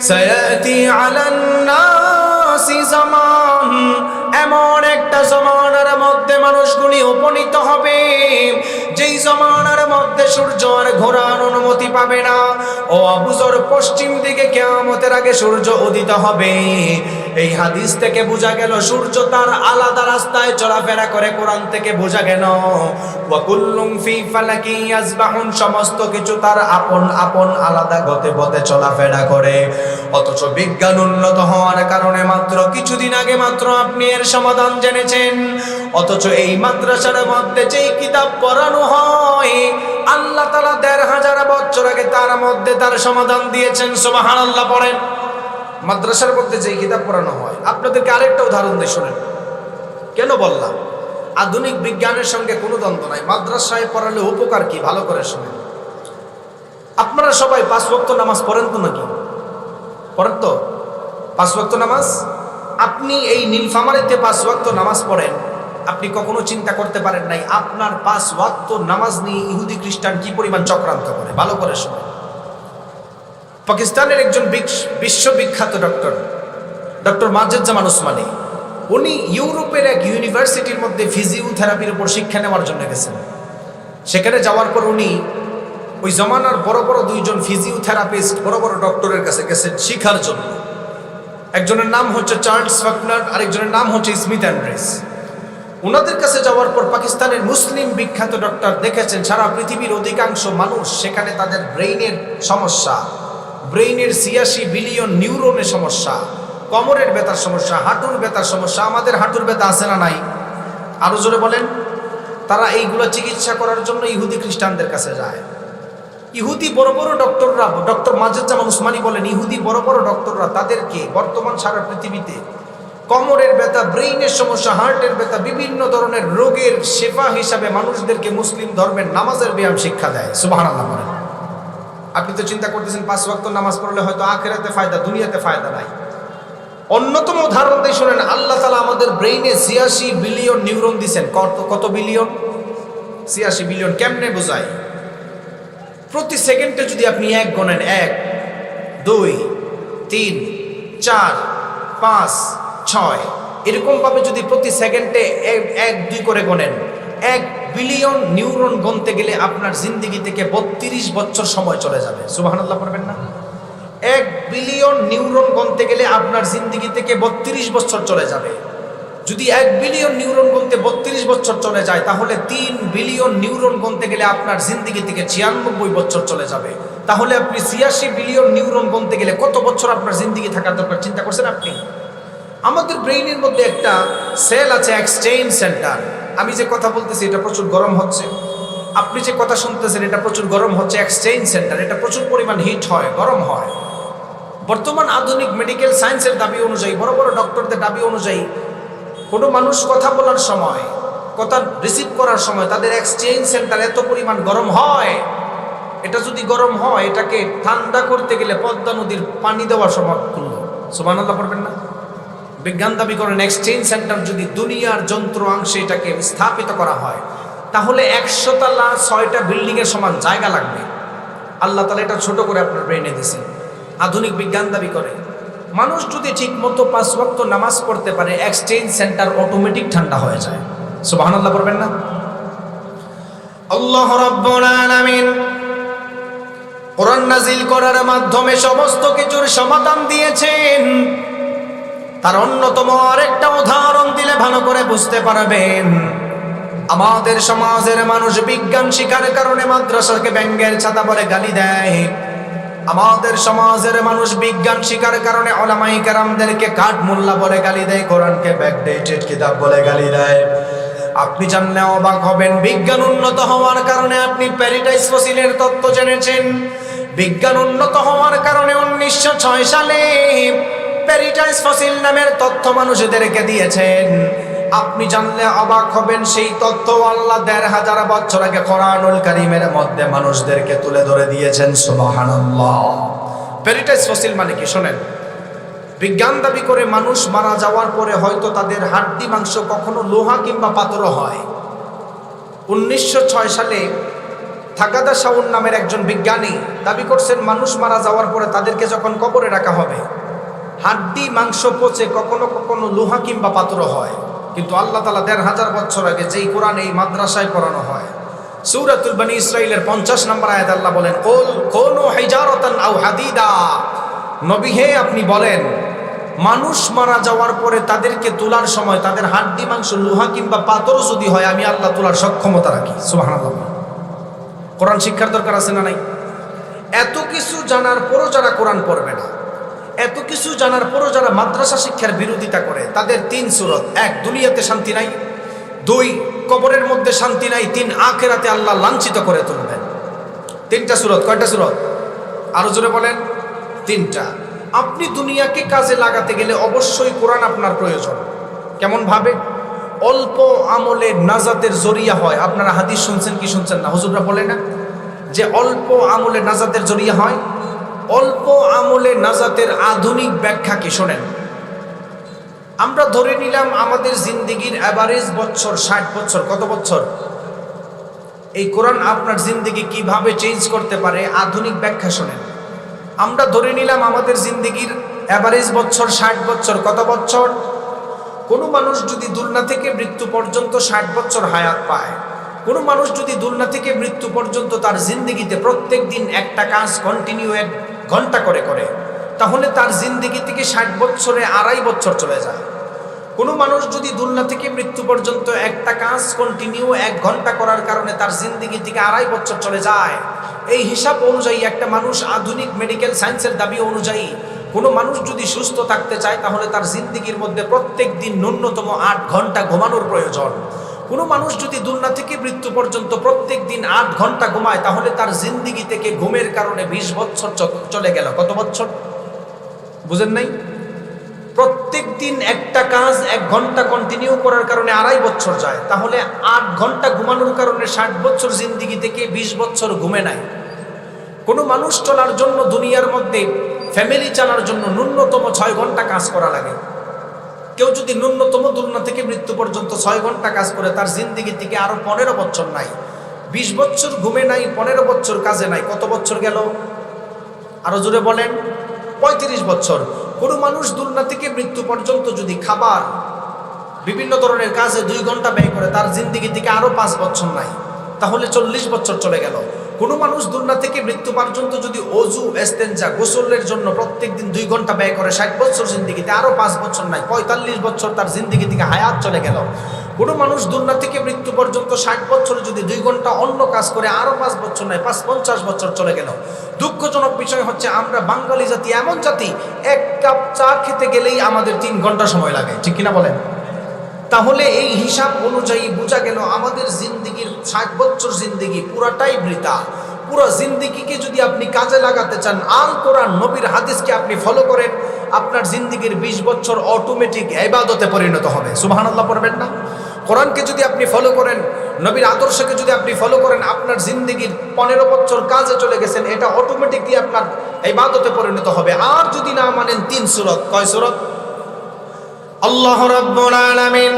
সায়াতি আলান নাসি জামান, এমন একটা জামানার মধ্যে মানুষগুলি উপনীত হবে যেই জামানার মধ্যে সূর্য আর ঘোরার অনুমতি পাবে না। ও আবু যর, পশ্চিম দিকে কিয়ামতের আগে সূর্য উদিত হবে। এই হাদিস থেকে বোঝা গেল সূর্য তার আলাদা রাস্তায় চলাফেরা করে। কোরআন থেকে বোঝা গেল ওয়া কুল্লুম ফি ফালাকি ইয়াসবাহুন, সমস্ত কিছু তার আপন আপন আলাদা গতিপথে চলাফেরা করে। অথচ বিজ্ঞান উন্নত হওয়ার কারণে মাত্র কিছুদিন আগে মাত্র আপনি এর সমাধান জেনেছেন। অথচ এই মাদ্রাসার মধ্যে যেই কিতাব পড়ানো হয় আল্লাহ তাআলা ১৫০০ বছর আগে তার মধ্যে তার সমাধান দিয়েছেন। সুবহানাল্লাহ পড়েন। মাদ্রাসার মধ্যে যেই কিতাব পড়ানো হয়, আপনাদেরকে আরেকটা উদাহরণ দিয়ে শুনেন। কেন বললাম? আধুনিক বিজ্ঞানের সঙ্গে কোনো দ্বন্দ্ব নাই। মাদ্রাসায় পড়ালে উপকার কি, ভালো করে শুনেন। আপনারা সবাই ৫ ওয়াক্ত নামাজ পড়েন তো নাকি? পড়েন তো ৫ ওয়াক্ত নামাজ? আপনি এই নীলফামারীতে ৫ ওয়াক্ত নামাজ পড়েন, আপনি কখনো চিন্তা করতে পারেন নাই আপনার ৫ ওয়াক্ত নামাজ নিয়ে ইহুদি খ্রিস্টান কি পরিমাণ চক্রান্ত করে। ভালো করে শুনেন। পাকিস্তানের একজন বিশ্ববিখ্যাত ডক্টর মাজেদুজ্জামান উসমানী, উনি ইউরোপের এক ইউনিভার্সিটির মধ্যে ফিজিওথেরাপির উপর শিক্ষা নেওয়ার জন্য গেছেন। সেখানে যাওয়ার পর উনি ওই জমানার বড় বড় ২জন ফিজিওথেরাপিস্ট, বড় বড় ডক্টরের কাছে গেছেন শিখার জন্য। একজনের নাম হচ্ছে চার্লস ফাকনার, আরেকজনের নাম হচ্ছে স্মিথ অ্যান্ড্রেস। ওনাদের কাছে যাওয়ার পর পাকিস্তানের মুসলিম বিখ্যাত ডক্টর দেখেছেন সারা পৃথিবীর অধিকাংশ মানুষ সেখানে তাদের ব্রেইনের সমস্যা, ব্রেইনের ৮৬ বিলিয়ন নিউরনের সমস্যা, কোমরের ব্যথার সমস্যা, হাঁটুর ব্যথার সমস্যা। আমাদের হাঁটুর ব্যথা আছে না নাই? আরো জোরে বলেন। তারা এইগুলো চিকিৎসা করার জন্য ইহুদি খ্রিস্টানদের কাছে যায়। ইহুদি বড় বড় ডক্টররা, ডক্টর মাজেদুজ্জামান উসমানী বলেন, ইহুদি বড় বড় ডক্টররা তাদেরকে বর্তমান সারা পৃথিবীতে কোমরের ব্যথা, ব্রেইনের সমস্যা, হার্টের ব্যথা, বিভিন্ন ধরনের রোগের শেফা হিসাবে মানুষদেরকে মুসলিম ধর্মের নামাজের ব্যায়াম শিক্ষা দেয়। সুবহানাল্লাহ বলেন। আপনি তো চিন্তা করতেছেন 5 ওয়াক্ত নামাজ পড়লে হয়তো আখিরাতে ফায়দা, দুনিয়াতে ফায়দা নাই। অন্যতম উদাহরণ দিয়ে শুনেন, আল্লাহ তাআলা আমাদের ব্রেইনে 86 বিলিয়ন নিউরন দিয়েছেন। কত বিলিয়ন? 86 বিলিয়ন। কেমনে বোঝায়? প্রতি সেকেন্ডে যদি আপনি 1 গণেন, 1 2 3 4 5 6 এরকম ভাবে যদি প্রতি সেকেন্ডে 1 2 করে গণেন, 1 বিলিয়ন নিউরন গণতে গেলে আপনার জিন্দেগি থেকে 32 বছর সময় চলে যাবে। সুবহানাল্লাহ পড়বেন না? 1 বিলিয়ন নিউরন গণতে গেলে আপনার জিন্দেগি থেকে 32 বছর চলে যাবে। যদি 1 বিলিয়ন নিউরন গণতে 32 বছর চলে যায়, তাহলে 3 বিলিয়ন নিউরন গণতে গেলে আপনার জিন্দেগি থেকে 96 বছর চলে যাবে। তাহলে আপনি 86 বিলিয়ন নিউরন গণতে গেলে কত বছর আপনার জিন্দেগি থাকার দরকার চিন্তা করছেন আপনি? আমাদের ব্রেইনের মধ্যে একটা সেল আছে, এক্সচেঞ্জ সেন্টার। আমি যে কথা বলতেছি এটা প্রচুর গরম হচ্ছে, আপনি যে কথা শুনতেছেন এটা প্রচুর গরম হচ্ছে। এক্সচেঞ্জ সেন্টার, এটা প্রচুর পরিমাণ হিট হয়, গরম হয়। বর্তমান আধুনিক মেডিকেল সায়েন্সের দাবি অনুযায়ী, বড় বড় ডক্টরদের দাবি অনুযায়ী, কোনো মানুষ কথা বলার সময়, কথা রিসিভ করার সময় তাদের এক্সচেঞ্জ সেন্টার এত পরিমাণ গরম হয়, এটা যদি গরম হয় এটাকে ঠান্ডা করতে গেলে পদ্মা নদীর পানি দেওয়া সমতুল্য। সুবহানাল্লাহ পড়বেন না? বিজ্ঞান দাবি করেন এক্সচেঞ্জ সেন্টার যদি দুনিয়ার যন্ত্রাংশে এটাকে স্থাপিত করা হয়, তাহলে 100 তলা 6টা বিল্ডিংয়ের সমান জায়গা লাগবে। আল্লাহ তাআলা এটা ছোট করে আপনার ব্রেইনে দিয়েছেন। আধুনিক বিজ্ঞান দাবি করে মানুষ যদি ঠিক মতো 5 ওয়াক্ত নামাজ পড়তে পারে, এক্সচেঞ্জ সেন্টার অটোমেটিক ঠান্ডা হয়ে যায়। সুবহানাল্লাহ পড়বেন না? আল্লাহ রাব্বুল আলামিন কোরআন নাযিল করার মাধ্যমে সমস্ত কিছুর সমাধান দিয়েছেন। তার অন্যতম আরেকটা উদাহরণ দিলে ভালো করে বুঝতে পারবেন। আমাদের সমাজের মানুষ বিজ্ঞান শিখার কারণে মাদ্রাসাকে ব্যঙ্গের ছাতা বলে গালি দেয়। আমাদের সমাজের মানুষ বিজ্ঞান শিখার কারণে উলামায়ে কেরামদেরকে কাঠ মোল্লা বলে গালি দেয়, কোরআনকে ব্যাকডেটেড কিতাব বলে গালি দেয়। আপনি জানলে অবাক হবেন, বিজ্ঞান উন্নত হওয়ার কারণে আপনি প্যারাডাইস ফসিলের তত্ত্ব জেনেছেন। বিজ্ঞান উন্নত হওয়ার কারণে 1906 সালে প্যারাডাইস ফসিল নামের তথ্য মানুষদেরকে দিয়েছেন। আপনি জানলে অবাক হবেন, সেই তথ্য আল্লাহ ১৫০০ বছর আগে কোরআনুল কারীমের মধ্যে মানুষদেরকে তুলে ধরে দিয়েছেন। সুবহানাল্লাহ। প্যারাডাইস ফসিল মানে কি শোনেন, বিজ্ঞান দাবি করে মানুষ মারা যাওয়ার পরে হয়তো তাদের হাড্ডি মাংস কখনো লোহা কিংবা পাথরও হয়। 1906 সালে থাকাদা শাউন নামের একজন বিজ্ঞানী দাবি করছেন মানুষ মারা যাওয়ার পরে তাদেরকে যখন কবরে রাখা হবে, হাড্ডি মাংস পচে কখনো কখনো লোহা কিংবা পাথরও হয়। কিন্তু আল্লাহ তাআলা ১৫০০ বছর আগে যেই কোরআন এই মাদ্রাসায় পড়ানো হয়, সূরাতুল বনী ইসরাঈলের 50 নম্বর আয়াত আল্লাহ বলেন, কুল কুনু হিজারাতান আও হাদিদা। নবী হে, আপনি বলেন মানুষ মারা যাওয়ার পরে তাদেরকে তোলার সময় তাদের হাড্ডি মাংস লোহা কিংবা পাথরও যদি হয়, আমি আল্লাহ তোলার সক্ষমতা রাখি। সুবহানাল্লাহ। কোরআন শিক্ষার দরকার আছে না নাই? এত কিছু জানার পরও যারা কোরআন পড়বে না, এত কিছু জানার পরও যারা মাদ্রাসা শিক্ষার বিরোধিতা করে, তাদের 3 সূরত: 1 দুনিয়াতে শান্তি নাই, 2 কবরের মধ্যে শান্তি নাই, 3 আখিরাতে আল্লাহ লাঞ্ছিত করে তুলবেন। 3টা সূরত। কয়টা সূরত? আরো জোরে বলেন। 3টা। আপনি দুনিয়াকে কাজে লাগাতে গেলে অবশ্যই কোরআন আপনার প্রয়োজন। কেমন ভাবে? অল্প আমলে নাজাতের জরিয়া হয়। আপনারা হাদিস শুনছেন কি শুনছেন না? হুজুররা বলে না যে অল্প আমলে নাজাতের জরিয়া হয়। অল্প আমলে নাজাতের আধুনিক ব্যাখ্যা কি শোনেন। আমরা ধরে নিলাম আমাদের জিন্দেগির এভারেজ বছর 60 বছর। কত বছর? এই কোরআন আপনার জিন্দেগি কিভাবে চেঞ্জ করতে পারে, আধুনিক ব্যাখ্যা শোনেন। আমরা ধরে নিলাম আমাদের জিন্দেগির এভারেজ বছর 60 বছর। কত বছর? কোনো মানুষ যদি দুনিয়া থেকে মৃত্যু পর্যন্ত 60 বছর হায়াত পায়, কোনো মানুষ যদি দুনিয়া থেকে মৃত্যু পর্যন্ত তার জিন্দেগিতে প্রত্যেক দিন একটা কাজ কন্টিনিউ 1 ঘন্টা করে করে, তাহলে তার জিন্দেগি থেকে 60 বছরে 2.5 বছর চলে যায়। কোনো মানুষ যদি দুনিয়া থেকে মৃত্যু পর্যন্ত একটা কাজ কন্টিনিউ 1 ঘন্টা করার কারণে তার জিন্দেগি থেকে 2.5 বছর চলে যায়, এই হিসাব অনুযায়ী একটা মানুষ আধুনিক মেডিকেল সায়েন্সের দাবি অনুযায়ী কোনো মানুষ যদি সুস্থ থাকতে চায়, তাহলে তার জিন্দেগির মধ্যে প্রত্যেক দিন ন্যূনতম 8 ঘন্টা ঘুমানোর প্রয়োজন। কোনো মানুষ যদি দুনিয়া থেকে মৃত্যু পর্যন্ত প্রত্যেক দিন 8 ঘন্টা ঘুমায়, তাহলে তার জিন্দেগি থেকে ঘুমের কারণে 20 বছর চলে গেল। কত বছর? বুঝেন নাই? প্রত্যেক দিন একটা কাজ 1 ঘন্টা কন্টিনিউ করার কারণে 2.5 বছর যায়, তাহলে 8 ঘন্টা ঘুমানোর কারণে 60 বছর জিন্দেগি থেকে 20 বছর ঘুমে নাই। কোনো মানুষ চলার জন্য দুনিয়ার মধ্যে ফ্যামিলি চালার জন্য ন্যূনতম 6 ঘন্টা কাজ করা লাগে। কেউ যদি ন্যূনতম দুনিয়া থেকে মৃত্যু পর্যন্ত 6 ঘন্টা কাজ করে, তার জিন্দেগি থেকে আরো 15 বছর নাই। 20 বছর ঘুমে নাই, 15 বছর কাজে নাই, কত বছর গেল? আরো জোরে বলেন, 35 বছর। কোনো মানুষ দুনিয়া থেকে মৃত্যু পর্যন্ত যদি খাবার বিভিন্ন ধরনের কাজে 2 ঘন্টা ব্যয় করে, তার জিন্দেগি থেকে আরো 5 বছর নাই, তাহলে 40 বছর চলে গেল। কোনো মানুষ দুনিয়া থেকে মৃত্যু পর্যন্ত যদি অজু, ইস্তেনজা, গোসলের জন্য প্রত্যেকদিন 2 ঘন্টা ব্যয় করে, 60 বছর জিন্দেগিতে আরো 5 বছর নাই, 45 বছর তার জিন্দেগি থেকে হায়াত চলে গেল। কোনো মানুষ দুনিয়া থেকে মৃত্যু পর্যন্ত 60 বছর যদি 2 ঘন্টা অন্য কাজ করে, আরো 5 বছর নাই, 50 বছর চলে গেল। দুঃখজনক বিষয় হচ্ছে আমরা বাঙালি জাতি এমন জাতি, 1 কাপ চা খেতে গেলেই আমাদের 3 ঘন্টা সময় লাগে, ঠিক কিনা বলেন? তাহলে এই হিসাব অনুযায়ী বোঝা গেল আমাদের জিন্দেগির 60 বছর জিন্দেগি পুরাটাই বৃথা। পুরো জিন্দেগিকে যদি আপনি কাজে লাগাতে চান, আল কোরআন নবীর হাদিসকে আপনি ফলো করেন, আপনার জিন্দেগির 20 বছর অটোমেটিক ইবাদতে পরিণত হবে। সুবহানাল্লাহ পড়বেন না? কোরআনকে যদি আপনি ফলো করেন, নবীর আদর্শকে যদি আপনি ফলো করেন, আপনার জিন্দেগির 15 বছর কাজে চলে গেছেন, এটা অটোমেটিকলি আপনার ইবাদতে পরিণত হবে। আর যদি না মানেন 3 সূরত, কয় সূরত? আল্লাহ রাব্বুল আলামিন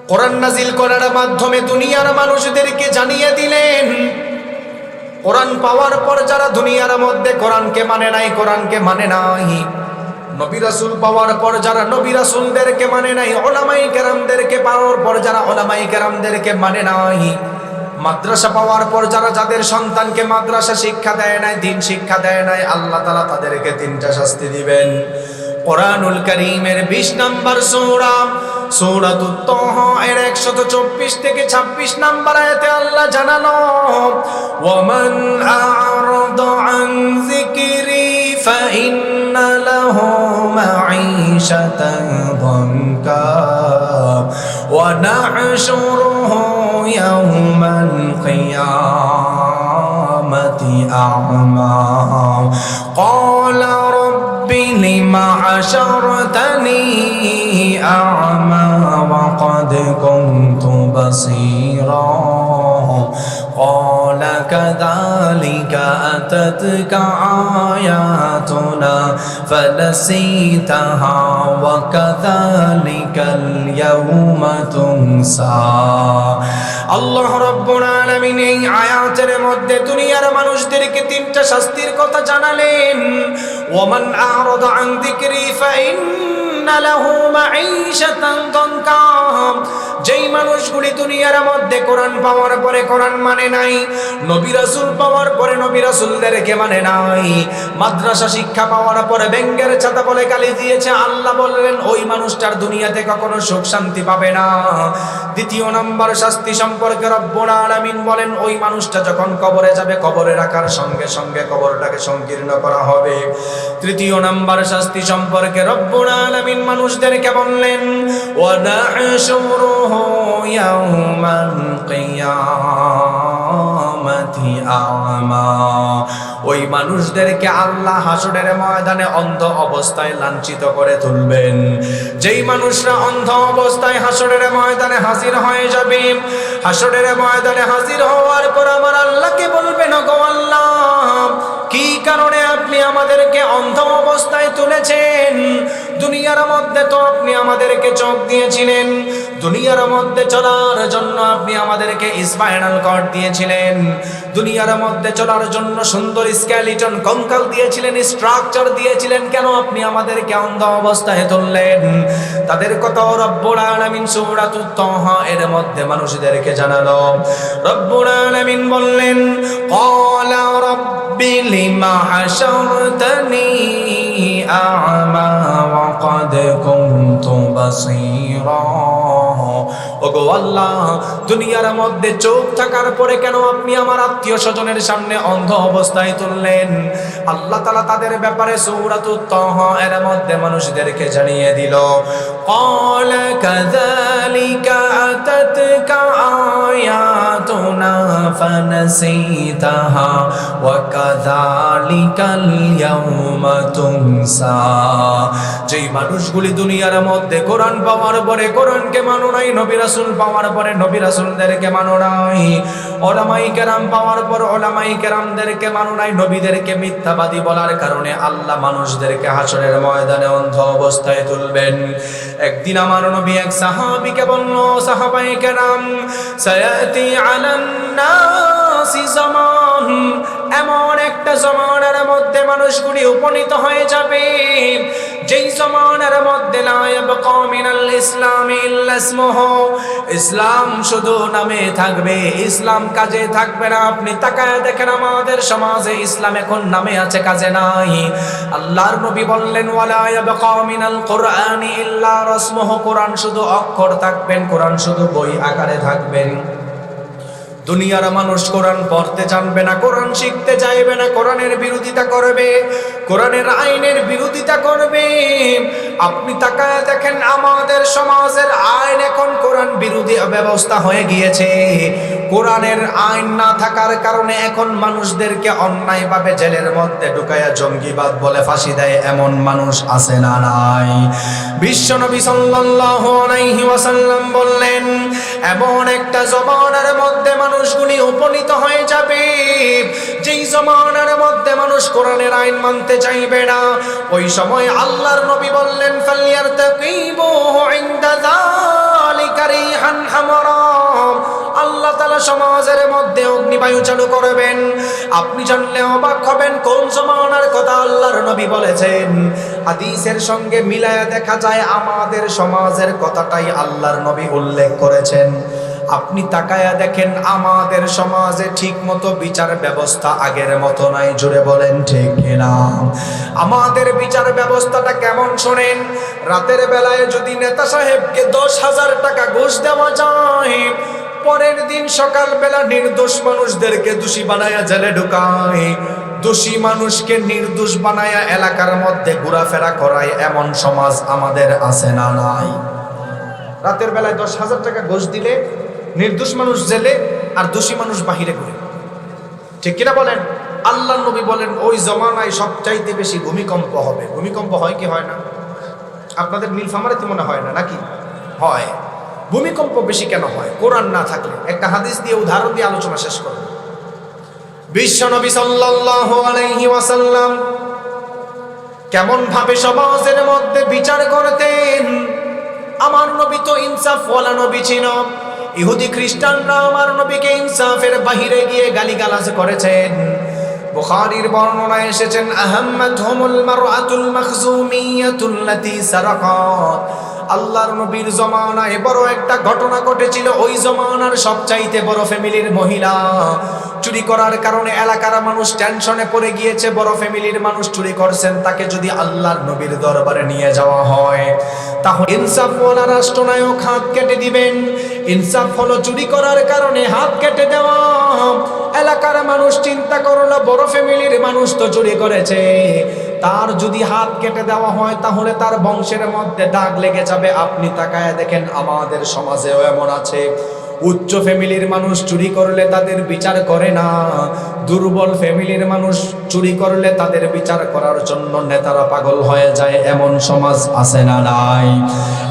কোরআন নাজিল করার মাধ্যমে দুনিয়ার মানুষদেরকে জানিয়ে দিলেন, কোরআন পাওয়ার পর যারা দুনিয়ার মধ্যে কোরআনকে মানে নাই, কোরআনকে মানে নাই, নবী রাসূল পাওয়ার পর যারা নবী রাসূলদেরকে মানে নাই, উলামায়ে কেরামদেরকে পাওয়ার পর যারা উলামায়ে কেরামদেরকে মানে নাই, মাদ্রাসা পাওয়ার পর যারা যাদের সন্তানকে মাদ্রাসা শিক্ষা দেয় নাই, দ্বীন শিক্ষা দেয় নাই, আল্লাহ তাআলা তাদেরকে 3টা শাস্তি দিবেন। কোরআনুল কারীমের 20 নম্বর সূরা সূরাতুত তাহা এর 124 থেকে 26 নম্বর আয়াতে আল্লাহ জানালো, ওয়ামান আ'রাদা আন যিকরি ফাইন্না লাহু মাঈশাতান দানকা ওয়া নাহশুরুহু ইয়াওমাল কিয়ামাতি আ'মা ক্বালা لما حشرتني أعمى وقد كنت بصيرا قال كذلك أتتك آياتنا فنسيتها وكذلك اليوم تنسى। আল্লাহ রাব্বুল আলামিন এই আয়াতের মধ্যে দুনিয়ার মানুষদেরকে 3টা শাস্তির কথা জানালেন। ওয়ামান আ'রাদা আন যিকরি ফাইন্না লাহু মাঈশাতান দানকা, যেই মানুষগুলি দুনিয়ার মধ্যে কোরআন পাওয়ার পরে কোরআন মানে নাই, নবী রাসূল পাওয়ার পরে নবী রাসূলদেরকে মানে নাই, মাদ্রাসা শিক্ষা পাওয়ার পরে ব্যঙ্গের ছাতা বলে গালি দিয়েছে, আল্লাহ বললেন ওই মানুষটার দুনিয়াতে কখনো সুখ শান্তি পাবে না। 2 নম্বর শাস্তি সম্পর্কে রব্বুল আলামিন বলেন, ওই মানুষটা যখন কবরে যাবে, কবরে রাখার সঙ্গে সঙ্গে কবরটাকে সংকীর্ণ করা হবে। 3 নম্বর শাস্তি সম্পর্কে রব্বুল আলামিন মানুষদেরকে বললেন, ওয়া নাহশুরুহু ইয়াওমাল কিয়ামাতি আ'মা, ওই মানুষদেরকে আল্লাহ হাসরের ময়দানে অন্ধ অবস্থায় লাঞ্ছিত করে তুলবেন। যেই মানুষরা অন্ধ অবস্থায় হাসরের ময়দানে হাজির হয়ে যাবে, হাসরের ময়দানে হাজির হওয়ার পর আমার আল্লাহকে বলবেন, ওগো আল্লাহ, কি কারণে আপনি আমাদেরকে অন্ধ অবস্থায় তুলেছেন? দুনিয়ার মধ্যে তো আপনি আমাদেরকে চোখ দিয়েছিলেন, দুনিয়ার মধ্যে চলার জন্য আপনি আমাদেরকে স্পাইনাল কর্ড দিয়েছিলেন, দুনিয়ার মধ্যে চলার জন্য সুন্দর স্কেলিটন কঙ্কাল দিয়েছিলেন, স্ট্রাকচার দিয়েছিলেন, কেন আপনি আমাদেরকে অন্ধ অবস্থায় তুললেন? তাদের কথা রব্বুল আলামিন সূরাতুত তাহা এর মধ্যে মানুষদেরকে জানালো। রব্বুল আলামিন বললেন, ক্বালা রাব্বি লিমা হাশারতানি আ'মা ওয়া ক্বাদ কুনতু বাসীরা, ওগো আল্লাহ, দুনিয়ার মধ্যে চোখ থাকার পরে কেন আপনি আমার আত্মীয় স্বজনের সামনে অন্ধ অবস্থায় তুললেন? আল্লাহ তাআলা তাদের ব্যাপারে সূরাতুত তাহা এর মধ্যে মানুষদেরকে জানিয়ে দিল, ক্বালা কাযালিকা আতাতকা আয়াতুনা ফানাসিতাহা ওয়া কাযালিকাল ইয়াওমা তুনসা। যেই মানুষগুলি দুনিয়ার মধ্যে কোরআন পাওয়ার পরে কোরআনকে মানো নাই, নবী রাসূল পাওয়ার পরে নবী রাসূলদেরকে মানো নাই, উলামায়ে কেরাম পাওয়ার পর উলামায়ে কেরামদেরকে মানো নাই, নবীদেরকে মিথ্যাবাদী বলার কারণে আল্লাহ মানুষদেরকে হাসরের ময়দানে অন্ধ অবস্থায় তুলবেন। একদিন আমার নবী এক সাহাবীকে বলল, সাহাবায়ে কেরাম, সায়াতি আলান নাসি জামান, এমন একটা জামানার মধ্যে মানুষগুলি উপনীত হয়ে যাবে যেই জামানার মধ্যে লা ইয়াবকা মিনাল ইসলামি ইল্লা ইসমুহু, ইসলাম শুধু নামে থাকবে, ইসলাম কাজে থাকবে না। আপনি তাকায় দেখেন আমাদের সমাজে ইসলাম এখন নামে আছে, কাজে নাই। আল্লাহর নবী বললেন, ওয়ালা ইয়াবকা মিনাল কুরআনি ইল্লা রাসমুহু, কোরআন শুধু অক্ষর থাকবেন, কোরআন শুধু বই আকারে থাকবেন। দুনিয়ার মানুষ কোরআন পড়তে জানবে না, কোরআন শিখতে চাইবে না, কোরআনের বিরোধিতা করবে, কোরআনের আইনের বিরোধিতা করবে। আপনি তাকায় দেখেন আমাদের সমাজের আইন এখন কোরআন বিরোধী ব্যবস্থা হয়ে গিয়েছে। কোরআনের আইন না থাকার কারণে এখন মানুষদেরকে অন্যায়ভাবে জেলের মধ্যে ঢুকায়া জঙ্গিবাদ বলে ফাঁসি দেয়, এমন মানুষ আছে না নাই? বিশ্বনবী সাল্লাল্লাহু আলাইহি ওয়াসাল্লাম বললেন, এমন একটা জমানার মধ্যে মানুষগুলি উপনীত হয়ে যাবে যেই জমানার মধ্যে মানুষ কোরআনের আইন মানতে চাইবে না। ওই সময় আল্লাহর নবী বললেন, ফালিয়ারতাকিবুহু ইনদা যালিকা রিহান হামারা, আল্লাহ তাআলা সমাজের মধ্যে অগ্নিবায়ু চালু করবেন। আপনি জানলে অবাক হবেন কোন জমানার কথা আল্লাহর নবী বলেছেন। হাদিসের সঙ্গে মিলায়া দেখা যায় আমাদের সমাজের কথাটাই আল্লাহর নবী উল্লেখ করেছেন। আপনি তাকায়া দেখেন আমাদের সমাজে ঠিক মতো বিচার ব্যবস্থা আগের মতো নাই, জুড়ে বলেন ঠিক কিনা? আমাদের বিচার ব্যবস্থাটা কেমন শোনেন। রাতের বেলায় যদি নেতা সাহেবকে 10,000 টাকা ঘুষ দেওয়া যায়, পরের দিন সকালবেলা নির্দোষ মানুষদেরকে দোষী বানায়া জেলে ঢুকায়, দোষী মানুষকে নির্দোষ বানায়া এলাকার মধ্যে ঘোরাফেরা করায়, এমন সমাজ আমাদের আছে না নাই? রাতের বেলায় 10,000 টাকা ঘুষ দিলে নির্দোষ মানুষ জেলে আর দোষী মানুষ বাহিরে ঘুরে, ঠিক কিনা বলেন? আল্লাহর নবী বলেন ওই জমানায় সবচাইতে বেশি ভূমিকম্প হবে। ভূমিকম্প হয় কি হয় না? আপনাদের নীলফামারীতে মনে হয় না নাকি? হয়। ভূমিকম্প বেশি কেন হয়? কোরআন না থাকলে। একটা হাদিস দিয়ে উদাহরণ দিয়ে আলোচনা শেষ করব। বিশ্বনবী সাল্লাল্লাহু আলাইহি ওয়াসাল্লাম কেমন ভাবে সমাজের মধ্যে বিচার করতেন। আমার নবী তো ইনসাফওয়ালা নবী ছিল। ইহুদি খ্রিস্টানরা আমার নবীকে ইনসাফের বাহিরে গিয়ে গালিগালাজ করেছেন। বুখারীর বর্ণনায় এসেছেন, আহাম্মাতহুমুল মারআতুল মাখজুমিয়াতুল্লাতী সারাকাত, আল্লাহর নবীর জমানায় বড় একটা ঘটনা ঘটেছিল। ওই জমানার সবচাইতে বড় ফ্যামিলির মহিলা চুরি করার কারণে এলাকার মানুষ টেনশনে পড়ে গিয়েছে। বড় ফ্যামিলির মানুষ চুরি করছেন, তাকে যদি আল্লাহর নবীর দরবারে নিয়ে যাওয়া হয় তাহলে ইনসাফওয়ালা রাষ্ট্রনায়ক হাত কেটে দিবেন। ইনসাফ হলো চুরি করার কারণে হাত কেটে দেওয়া। এলাকার মানুষ চিন্তা করলো বড় ফ্যামিলির মানুষ তো চুরি করেছে, তার যদি হাত কেটে দেওয়া হয় তাহলে তার বংশের মধ্যে দাগ লেগে যাবে। আপনি তাকায় দেখেন আমাদের সমাজেও এমন আছে। উচ্চ ফ্যামিলির মানুষ চুরি করলে তাদের বিচার করে না, দুর্বল ফ্যামিলির মানুষ চুরি করলে তাদের বিচার করার জন্য নেতারা পাগল হয়ে যায়, এমন সমাজ আছে না নাই?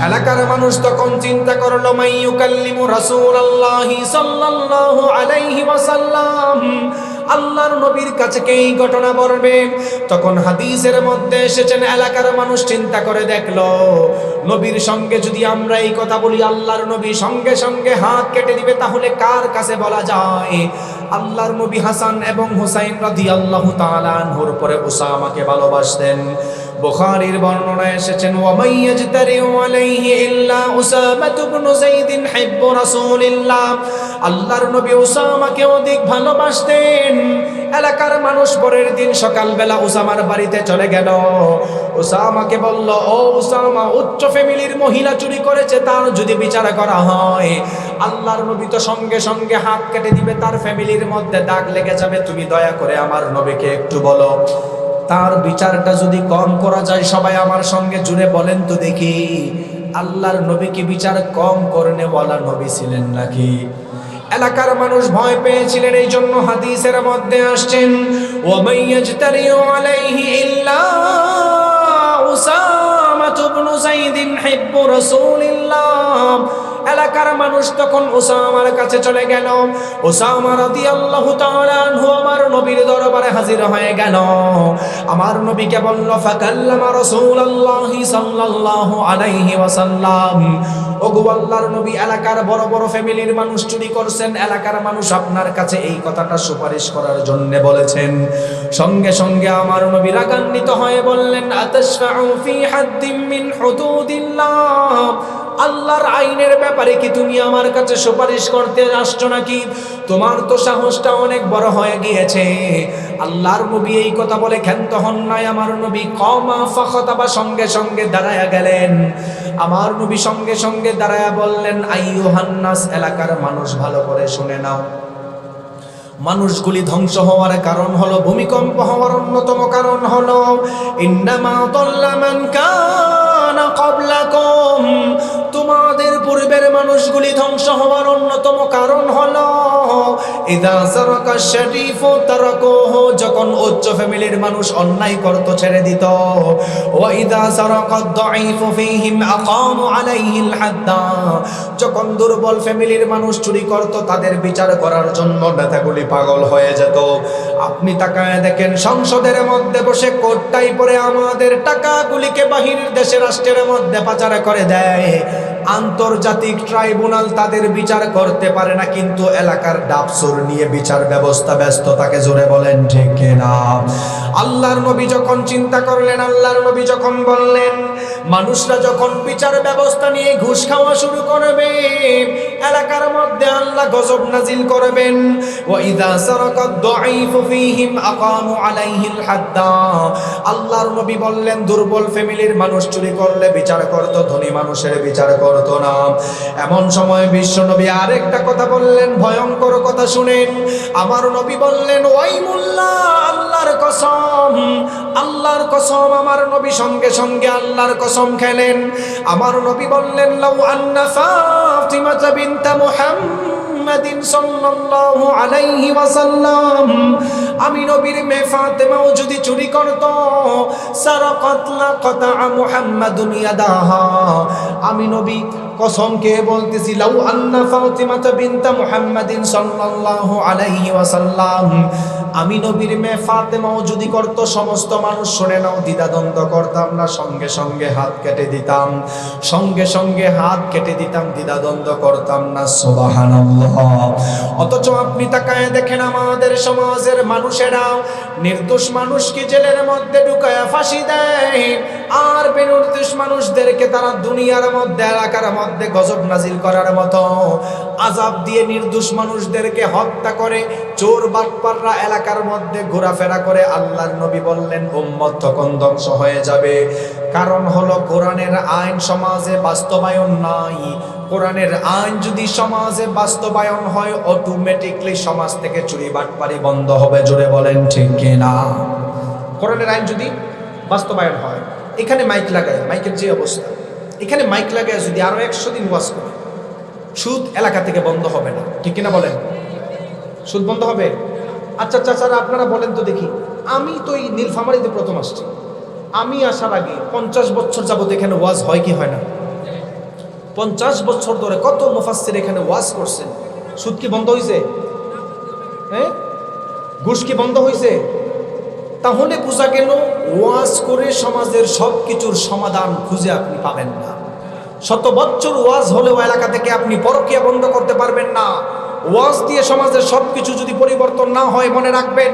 এলাকার মানুষ তখন চিন্তা করলো, মাইয়ুকাল্লিমু রাসূলুল্লাহি সাল্লাল্লাহু আলাইহি ওয়াসাল্লাম, আল্লাহর নবীর কাছে কে এই ঘটনা বলবে? তখন হাদিসের মধ্যে এসেছেন, এলাকার মানুষ চিন্তা করে দেখলো নবীর সঙ্গে যদি আমরা এই কথা বলি আল্লাহর নবী সঙ্গে সঙ্গে হাত কেটে দিবে, তাহলে কার কাছে বলা যায়? আল্লাহর নবী হাসান এবং হুসাইন রাদিয়াল্লাহু তাআলা আনহুর পরে উসামাকে ভালোবাসতেন। বুখারীর বর্ণনায় এসেছেন, ওয়া মাইয়াজতারিউ আলাইহি ইল্লা উসামা ইবনে যায়েদ হিব্বু রাসূলিল্লাহ, আল্লাহর নবী উসামাকে অধিক ভালোবাসতেন। এলাকার মানুষ পরের দিন সকালবেলা উসামার বাড়িতে চলে গেল। উসামাকে বলল, ও উসামা, উচ্চ ফ্যামিলির মহিলা চুরি করেছে, তার যদি বিচার করা হয় আল্লাহর নবী তো সঙ্গে সঙ্গে হাত কেটে দিবে, তার ফ্যামিলির মধ্যে দাগ লেগে যাবে, তুমি দয়া করে আমার নবীকে একটু বলো তার বিচারটা যদি কম করা যায়। সবাই আমার সঙ্গে জুড়ে বলেন তো দেখি, আল্লাহর নবী কি বিচার কম করনেওয়ালা নবী ছিলেন নাকি? এলাকার মানুষ ভয় পেয়েছিলেন, এই জন্য হাদিসের মধ্যে আসছেন, ওয়া মাইয়াজতারিউ আলাইহি ইল্লা উসামা ইবনে যায়েদ হিব্বু রাসূলিল্লাহ, এলাকার মানুষ তখন উসামার কাছে চলে গেল। উসামা রাদিয়াল্লাহু তাআলা আনহু আমার নবীর দরবারে হাজির হয়ে গেল। আমার নবীকে বলল, ফাকাল্লামা রাসূলুল্লাহি সাল্লাল্লাহু আলাইহি ওয়াসাল্লাম, ওগো আল্লাহর নবী, এলাকার বড় বড় ফ্যামিলির মানুষ চুরি করছেন, এলাকার মানুষ আপনার কাছে এই কথাটা সুপারিশ করার জন্য বলেছেন। সঙ্গে সঙ্গে আমার নবী রাগান্বিত হয়ে বললেন, আতাশফাউ ফি হাদ্দিম মিন হুদুদিল্লাহ, আল্লাহর আইনের ব্যাপারে কি তুমি আমার কাছে সুপারিশ করতে আসছো নাকি? তোমার তো সাহসটা অনেক বড় হয়ে গিয়েছে। আল্লাহর নবী এই কথা বলে ক্ষান্ত হন নাই। আমার নবী কমা ফাখাতাবা, সঙ্গে সঙ্গে দাঁড়ায়া গেলেন। আমার নবী সঙ্গে সঙ্গে দাঁড়ায়া বললেন, আইয়ুহান নাস, এলাকার মানুষ ভালো করে শুনে নাও। মানুষগুলি ধ্বংস হওয়ার কারণ হলো, ভূমিকম্প হওয়ার অন্যতম কারণ হলো, ইন্নামা দাল্লা মান কানা ক্বাবলাকুম, তোমাদের পূর্বের মানুষগুলি ধ্বংস হওয়ার অন্যতম কারণ হলো, ইযা সারাকা শরীফু তারাকুহু, যখন উচ্চ ফ্যামিলির মানুষ অন্যায় করত ছেড়ে দিত, ওয়া ইযা সারাকা দাঈফু ফীহিম আকামু আলাইহিল হাদ্দা, যখন দুর্বল ফ্যামিলির মানুষ চুরি করত তাদের বিচার করার জন্য নেতাগুলি পাগল হয়ে যেত। আপনি তাকায় দেখেন, সংসদের মধ্যে বসে কোটটাই পরে আমাদের টাকাগুলিকে বাহিরের দেশে রাষ্ট্রের মধ্যে পাচার করে দেয়। আন্তর্জাতিক ট্রাইব্যুনাল তাদের বিচার করতে পারে না, কিন্তু এলাকার ডাবসুর নিয়ে বিচার ব্যবস্থা ব্যস্ত থাকে। জোরে বলেন ঠিক কিনা? আল্লাহর নবী যখন চিন্তা করলেন, আল্লাহর নবী যখন বললেন, মানুষরা যখন বিচার ব্যবস্থা নিয়ে ঘুষ খাওয়া শুরু করবে, এলাকার মধ্যে আল্লাহ গজব নাজিল করবেন। ওয়া ইযা সারাকা দাঈফু ফীহিম আকামু আলাইহিল হাদ্দা, আল্লাহর নবী বললেন, দুর্বল ফ্যামিলির মানুষ চুরি করলে বিচার করত, ধনী মানুষের বিচার করত না। এমন সময় বিশ্ব নবী আরেকটা কথা বললেন, ভয়ঙ্কর কথা শুনেন। আমার নবী বললেন, ওয়াইমুল্লাহ, আল্লাহর কসম, আল্লাহর কসম। আমার নবী সঙ্গে সঙ্গে আল্লাহর কসম খেলেন। আমার নবী বললেন, লাউ আন্না ফাতিমা বিনতা মুহাম্মাদিন সাল্লাল্লাহু আলাইহি ওয়াসাল্লাম, আমি নবীর মেয়ে ফাতেমাও যদি চুরি করত, সারাকাত লাকাতা মুহাম্মাদুন ইয়াদাহা, আমি নবী কসম কে বলতেছি, লাউ আন্না ফাতিমা বিনতা মুহাম্মাদিন সাল্লাল্লাহু আলাইহি ওয়াসাল্লাম, আমি নবীর মেয়ে ফাতেমাও যদি করত, সমস্ত মানুষ শুনে নাও, দ্বিধাদ্বন্দ্ব করতাম না, সঙ্গে সঙ্গে হাত কেটে দিতাম, সঙ্গে সঙ্গে হাত কেটে দিতাম, দ্বিধাদ্বন্দ্ব করতাম না। সুবহানাল্লাহ। অথচ আপনি তাকায় দেখেন, আমাদের সমাজের মানুষেরা নির্দোষ মানুষকে জেলের মধ্যে ঢুকায়া ফাঁসি দেয়, আর বেনির্দোষ মানুষদেরকে তারা দুনিয়ার মধ্যে, এলাকার মধ্যে গজব নাজিল করার মতো আযাব দিয়ে নির্দোষ মানুষদেরকে হত্যা করে। চোর বাটপাররা এলাকার মধ্যে ঘোরাফেরা করে। আল্লাহর নবী বললেন, উম্মত তখন ধ্বংস হয়ে যাবে। কারণ হলো, কোরআনের আইন সমাজে বাস্তবায়ন নাই। কোরআনের আইন যদি সমাজে বাস্তবায়ন হয়, অটোমেটিকলি সমাজ থেকে চুরি বাটপারি বন্ধ হবে। জোরে বলেন ঠিক কিনা? কোরআনের আইন যদি বাস্তবায়ন হয়, এখানে মাইক লাগায়, মাইকের যে অবস্থা, এখানে মাইক লাগায় যদি আরো 100 দিন ওয়াজ করে, সুদ এলাকা থেকে বন্ধ হবে না। ঠিক কিনা বলেন? সুদ বন্ধ হবে? আচ্ছা চাচারা, আপনারা বলেন তো দেখি, আমি তো এই নীলফামারীতে প্রথম আসছি, আমি আসার আগে 50 বছর যাবত এখানে ওয়াজ হয় কি হয় না? 50 বছর ধরে কত মুফাসসির এখানে ওয়াজ করছেন। সুদ কি বন্ধ হয়েছে? হ্যাঁ, ঘুষ কি বন্ধ হয়েছে? তাহলে বোঝা গেল, ওয়াজ করে সমাজের সব কিছুর সমাধান খুঁজে আপনি পাবেন না। 100 বছর ওয়াজ হলেও এলাকা থেকে আপনি পরকীয়া বন্ধ করতে পারবেন না। ওয়াজ দিয়ে সমাজের সবকিছু যদি পরিবর্তন না হয়, মনে রাখবেন,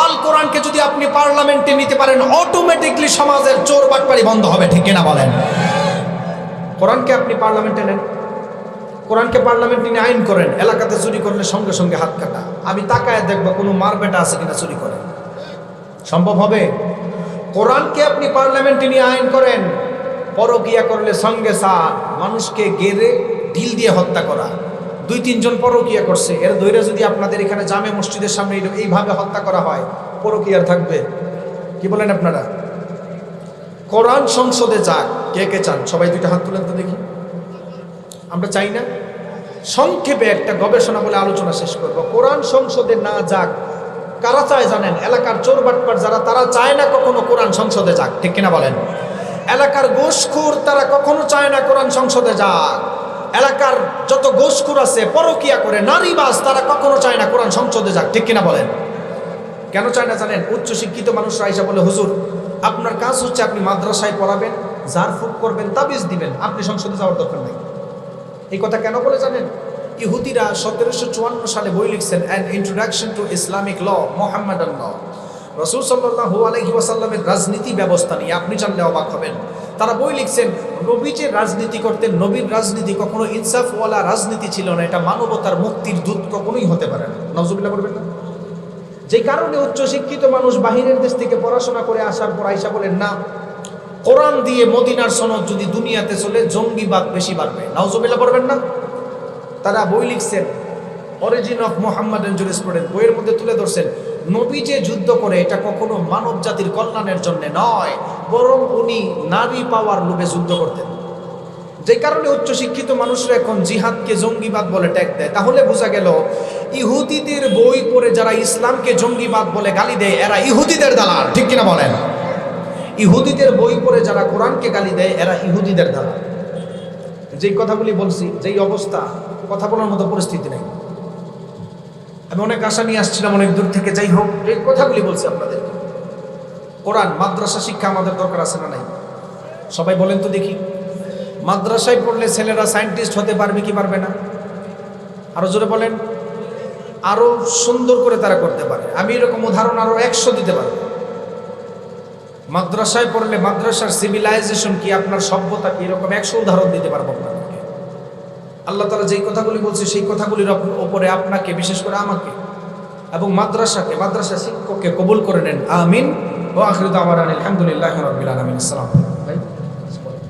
আল কোরআনকে যদি আপনি পার্লামেন্টে নিতে পারেন, অটোমেটিকলি সমাজের চোর বাটপারি বন্ধ হবে। ঠিক কিনা বলেন? কোরআনকে আপনি পার্লামেন্টে নেন, কোরআনকে পার্লামেন্টে নিয়ে আইন করেন, এলাকাতে চুরি করলে সঙ্গে সঙ্গে হাত কাটা। আমি তাকায় দেখবো কোনো মারবেটা আছে কিনা চুরি করে। সম্ভব হবে? কোরআনকে আপনি পার্লামেন্টে নিয়ে আইন করেন, পরকীয়া করলে সঙ্গে সার, মানুষকে গেড়ে ঢিল দিয়ে হত্যা করা। 2-3 জন পরকীয়া করছে, এর দৈরা যদি আপনাদের এখানে জামে মসজিদের সামনে এইভাবে হত্যা করা হয়, পরকীয়ার থাকবে? কি বলেন আপনারা? কোরআন সংসদে যাক। কে কে চান? সবাই 2টা হাত তুলেন তো দেখি। আমরা চাই না? সংক্ষেপে একটা গবেষণা বলে আলোচনা শেষ করব। কোরআন সংসদে না যাক, কারা চায় জানেন? এলাকার চোর বাটপার যারা, তারা চায় না কখনো কোরআন সংসদে যাক। ঠিক কিনা বলেন? এলাকার ঘুষখোর তারা কখনো চায় না কোরআন সংসদে যাক। এলাকার যত গোসখুর আছে, পরকিয়া করে, নারীবাজ, তারা কখনো চায় না কোরআন সংসদে যাক, ঠিক কিনা বলেন? কেন চায় না জানেন? উচ্চ শিক্ষিত মানুষরা আইসা বলে, হুজুর আপনার কাজ হচ্ছে আপনি মাদ্রাসায় পড়াবেন, ঝাড়ফুঁক করবেন, তাবিজ দিবেন, আপনি সংসদে যাওয়ার দরকার নাই। এই কথা কেন বলে জানেন? ইহুদিরা 1754 সালে বই লিখছেন, an introduction to Islamic law, Mohammedan law, রাসূল সাল্লাল্লাহু আলাইহি ওয়াসাল্লামের রাজনীতি ব্যবস্থা নিয়ে আপনি জানলে অবাক হবেন। তারা বই লিখছেন, নবী যে রাজনীতি করতেন, নবীর রাজনীতি কখনো ইনসাফওয়ালা রাজনীতি ছিল না, এটা মানবতার মুক্তির দূত কখনোই হতে পারে না। নাউজুবিল্লাহ বলবেন না? যে কারণে উচ্চশিক্ষিত মানুষ বাহিরের দেশ থেকে পড়াশোনা করে আসার পর আইসা বলেন, না, কোরআন দিয়ে মদিনার সনদ যদি দুনিয়াতে চলে জঙ্গিবাদ বেশি বাড়বে। নাউজুবিল্লাহ বলবেন না? তারা বই লিখছেন, অরিজিন অফ মোহাম্মদান জুরিসপ্রুডেন্স, বইয়ের মধ্যে তুলে ধরছেন, নবী যে যুদ্ধ করে এটা কখনো মানব জাতির কল্যাণের জন্য নয়, বরং উনি নারী পাওয়ার লোভে যুদ্ধ করতেন। যে কারণে উচ্চশিক্ষিত মানুষরা এখন জিহাদকে জঙ্গিবাদ বলে ট্যাগ দেয়। তাহলে বোঝা গেল ইহুদিদের বই পড়ে যারা ইসলামকে জঙ্গিবাদ বলে গালি দেয়, এরা ইহুদিদের দালাল, ঠিক কিনা বলেন? ইহুদিদের বই পড়ে যারা কোরআনকে গালি দেয়, এরা ইহুদিদের দালাল। যেই কথাগুলি বলছি, যেই অবস্থা, কথা বলার মতো পরিস্থিতি নেই। আমি অনেক আশা নিয়ে আসছিলাম অনেক দূর থেকে, যাই হোক, এই কথাগুলি বলছি আপনাদের। কোরআন মাদ্রাসা শিক্ষা আমাদের দরকার আছে না নাই? সবাই বলেন তো দেখি, মাদ্রাসায় পড়লে ছেলেরা সায়েন্টিস্ট হতে পারবে কি পারবে না? আরো জোরে বলেন। আরো সুন্দর করে তারা করতে পারে। আমি এরকম উদাহরণ আরো 100 দিতে পারবো। মাদ্রাসায় পড়লে মাদ্রাসার সিভিলাইজেশন কি, আপনার সভ্যতা কি, এরকম 100 উদাহরণ দিতে পারবো আপনাদেরকে। আল্লাহ তাআলা যেই কথাগুলি বলছে সেই কথাগুলির উপরে আপনাকে, বিশেষ করে আমাকে এবং মাদ্রাসাকে, মাদ্রাসা শিক্ষককে কবুল করে নেন। আমিন। ওয়া আখিরু দাওয়ানা আলহামদুলিল্লাহি রাব্বিল আলামিন। আসসালামু আলাইকুম।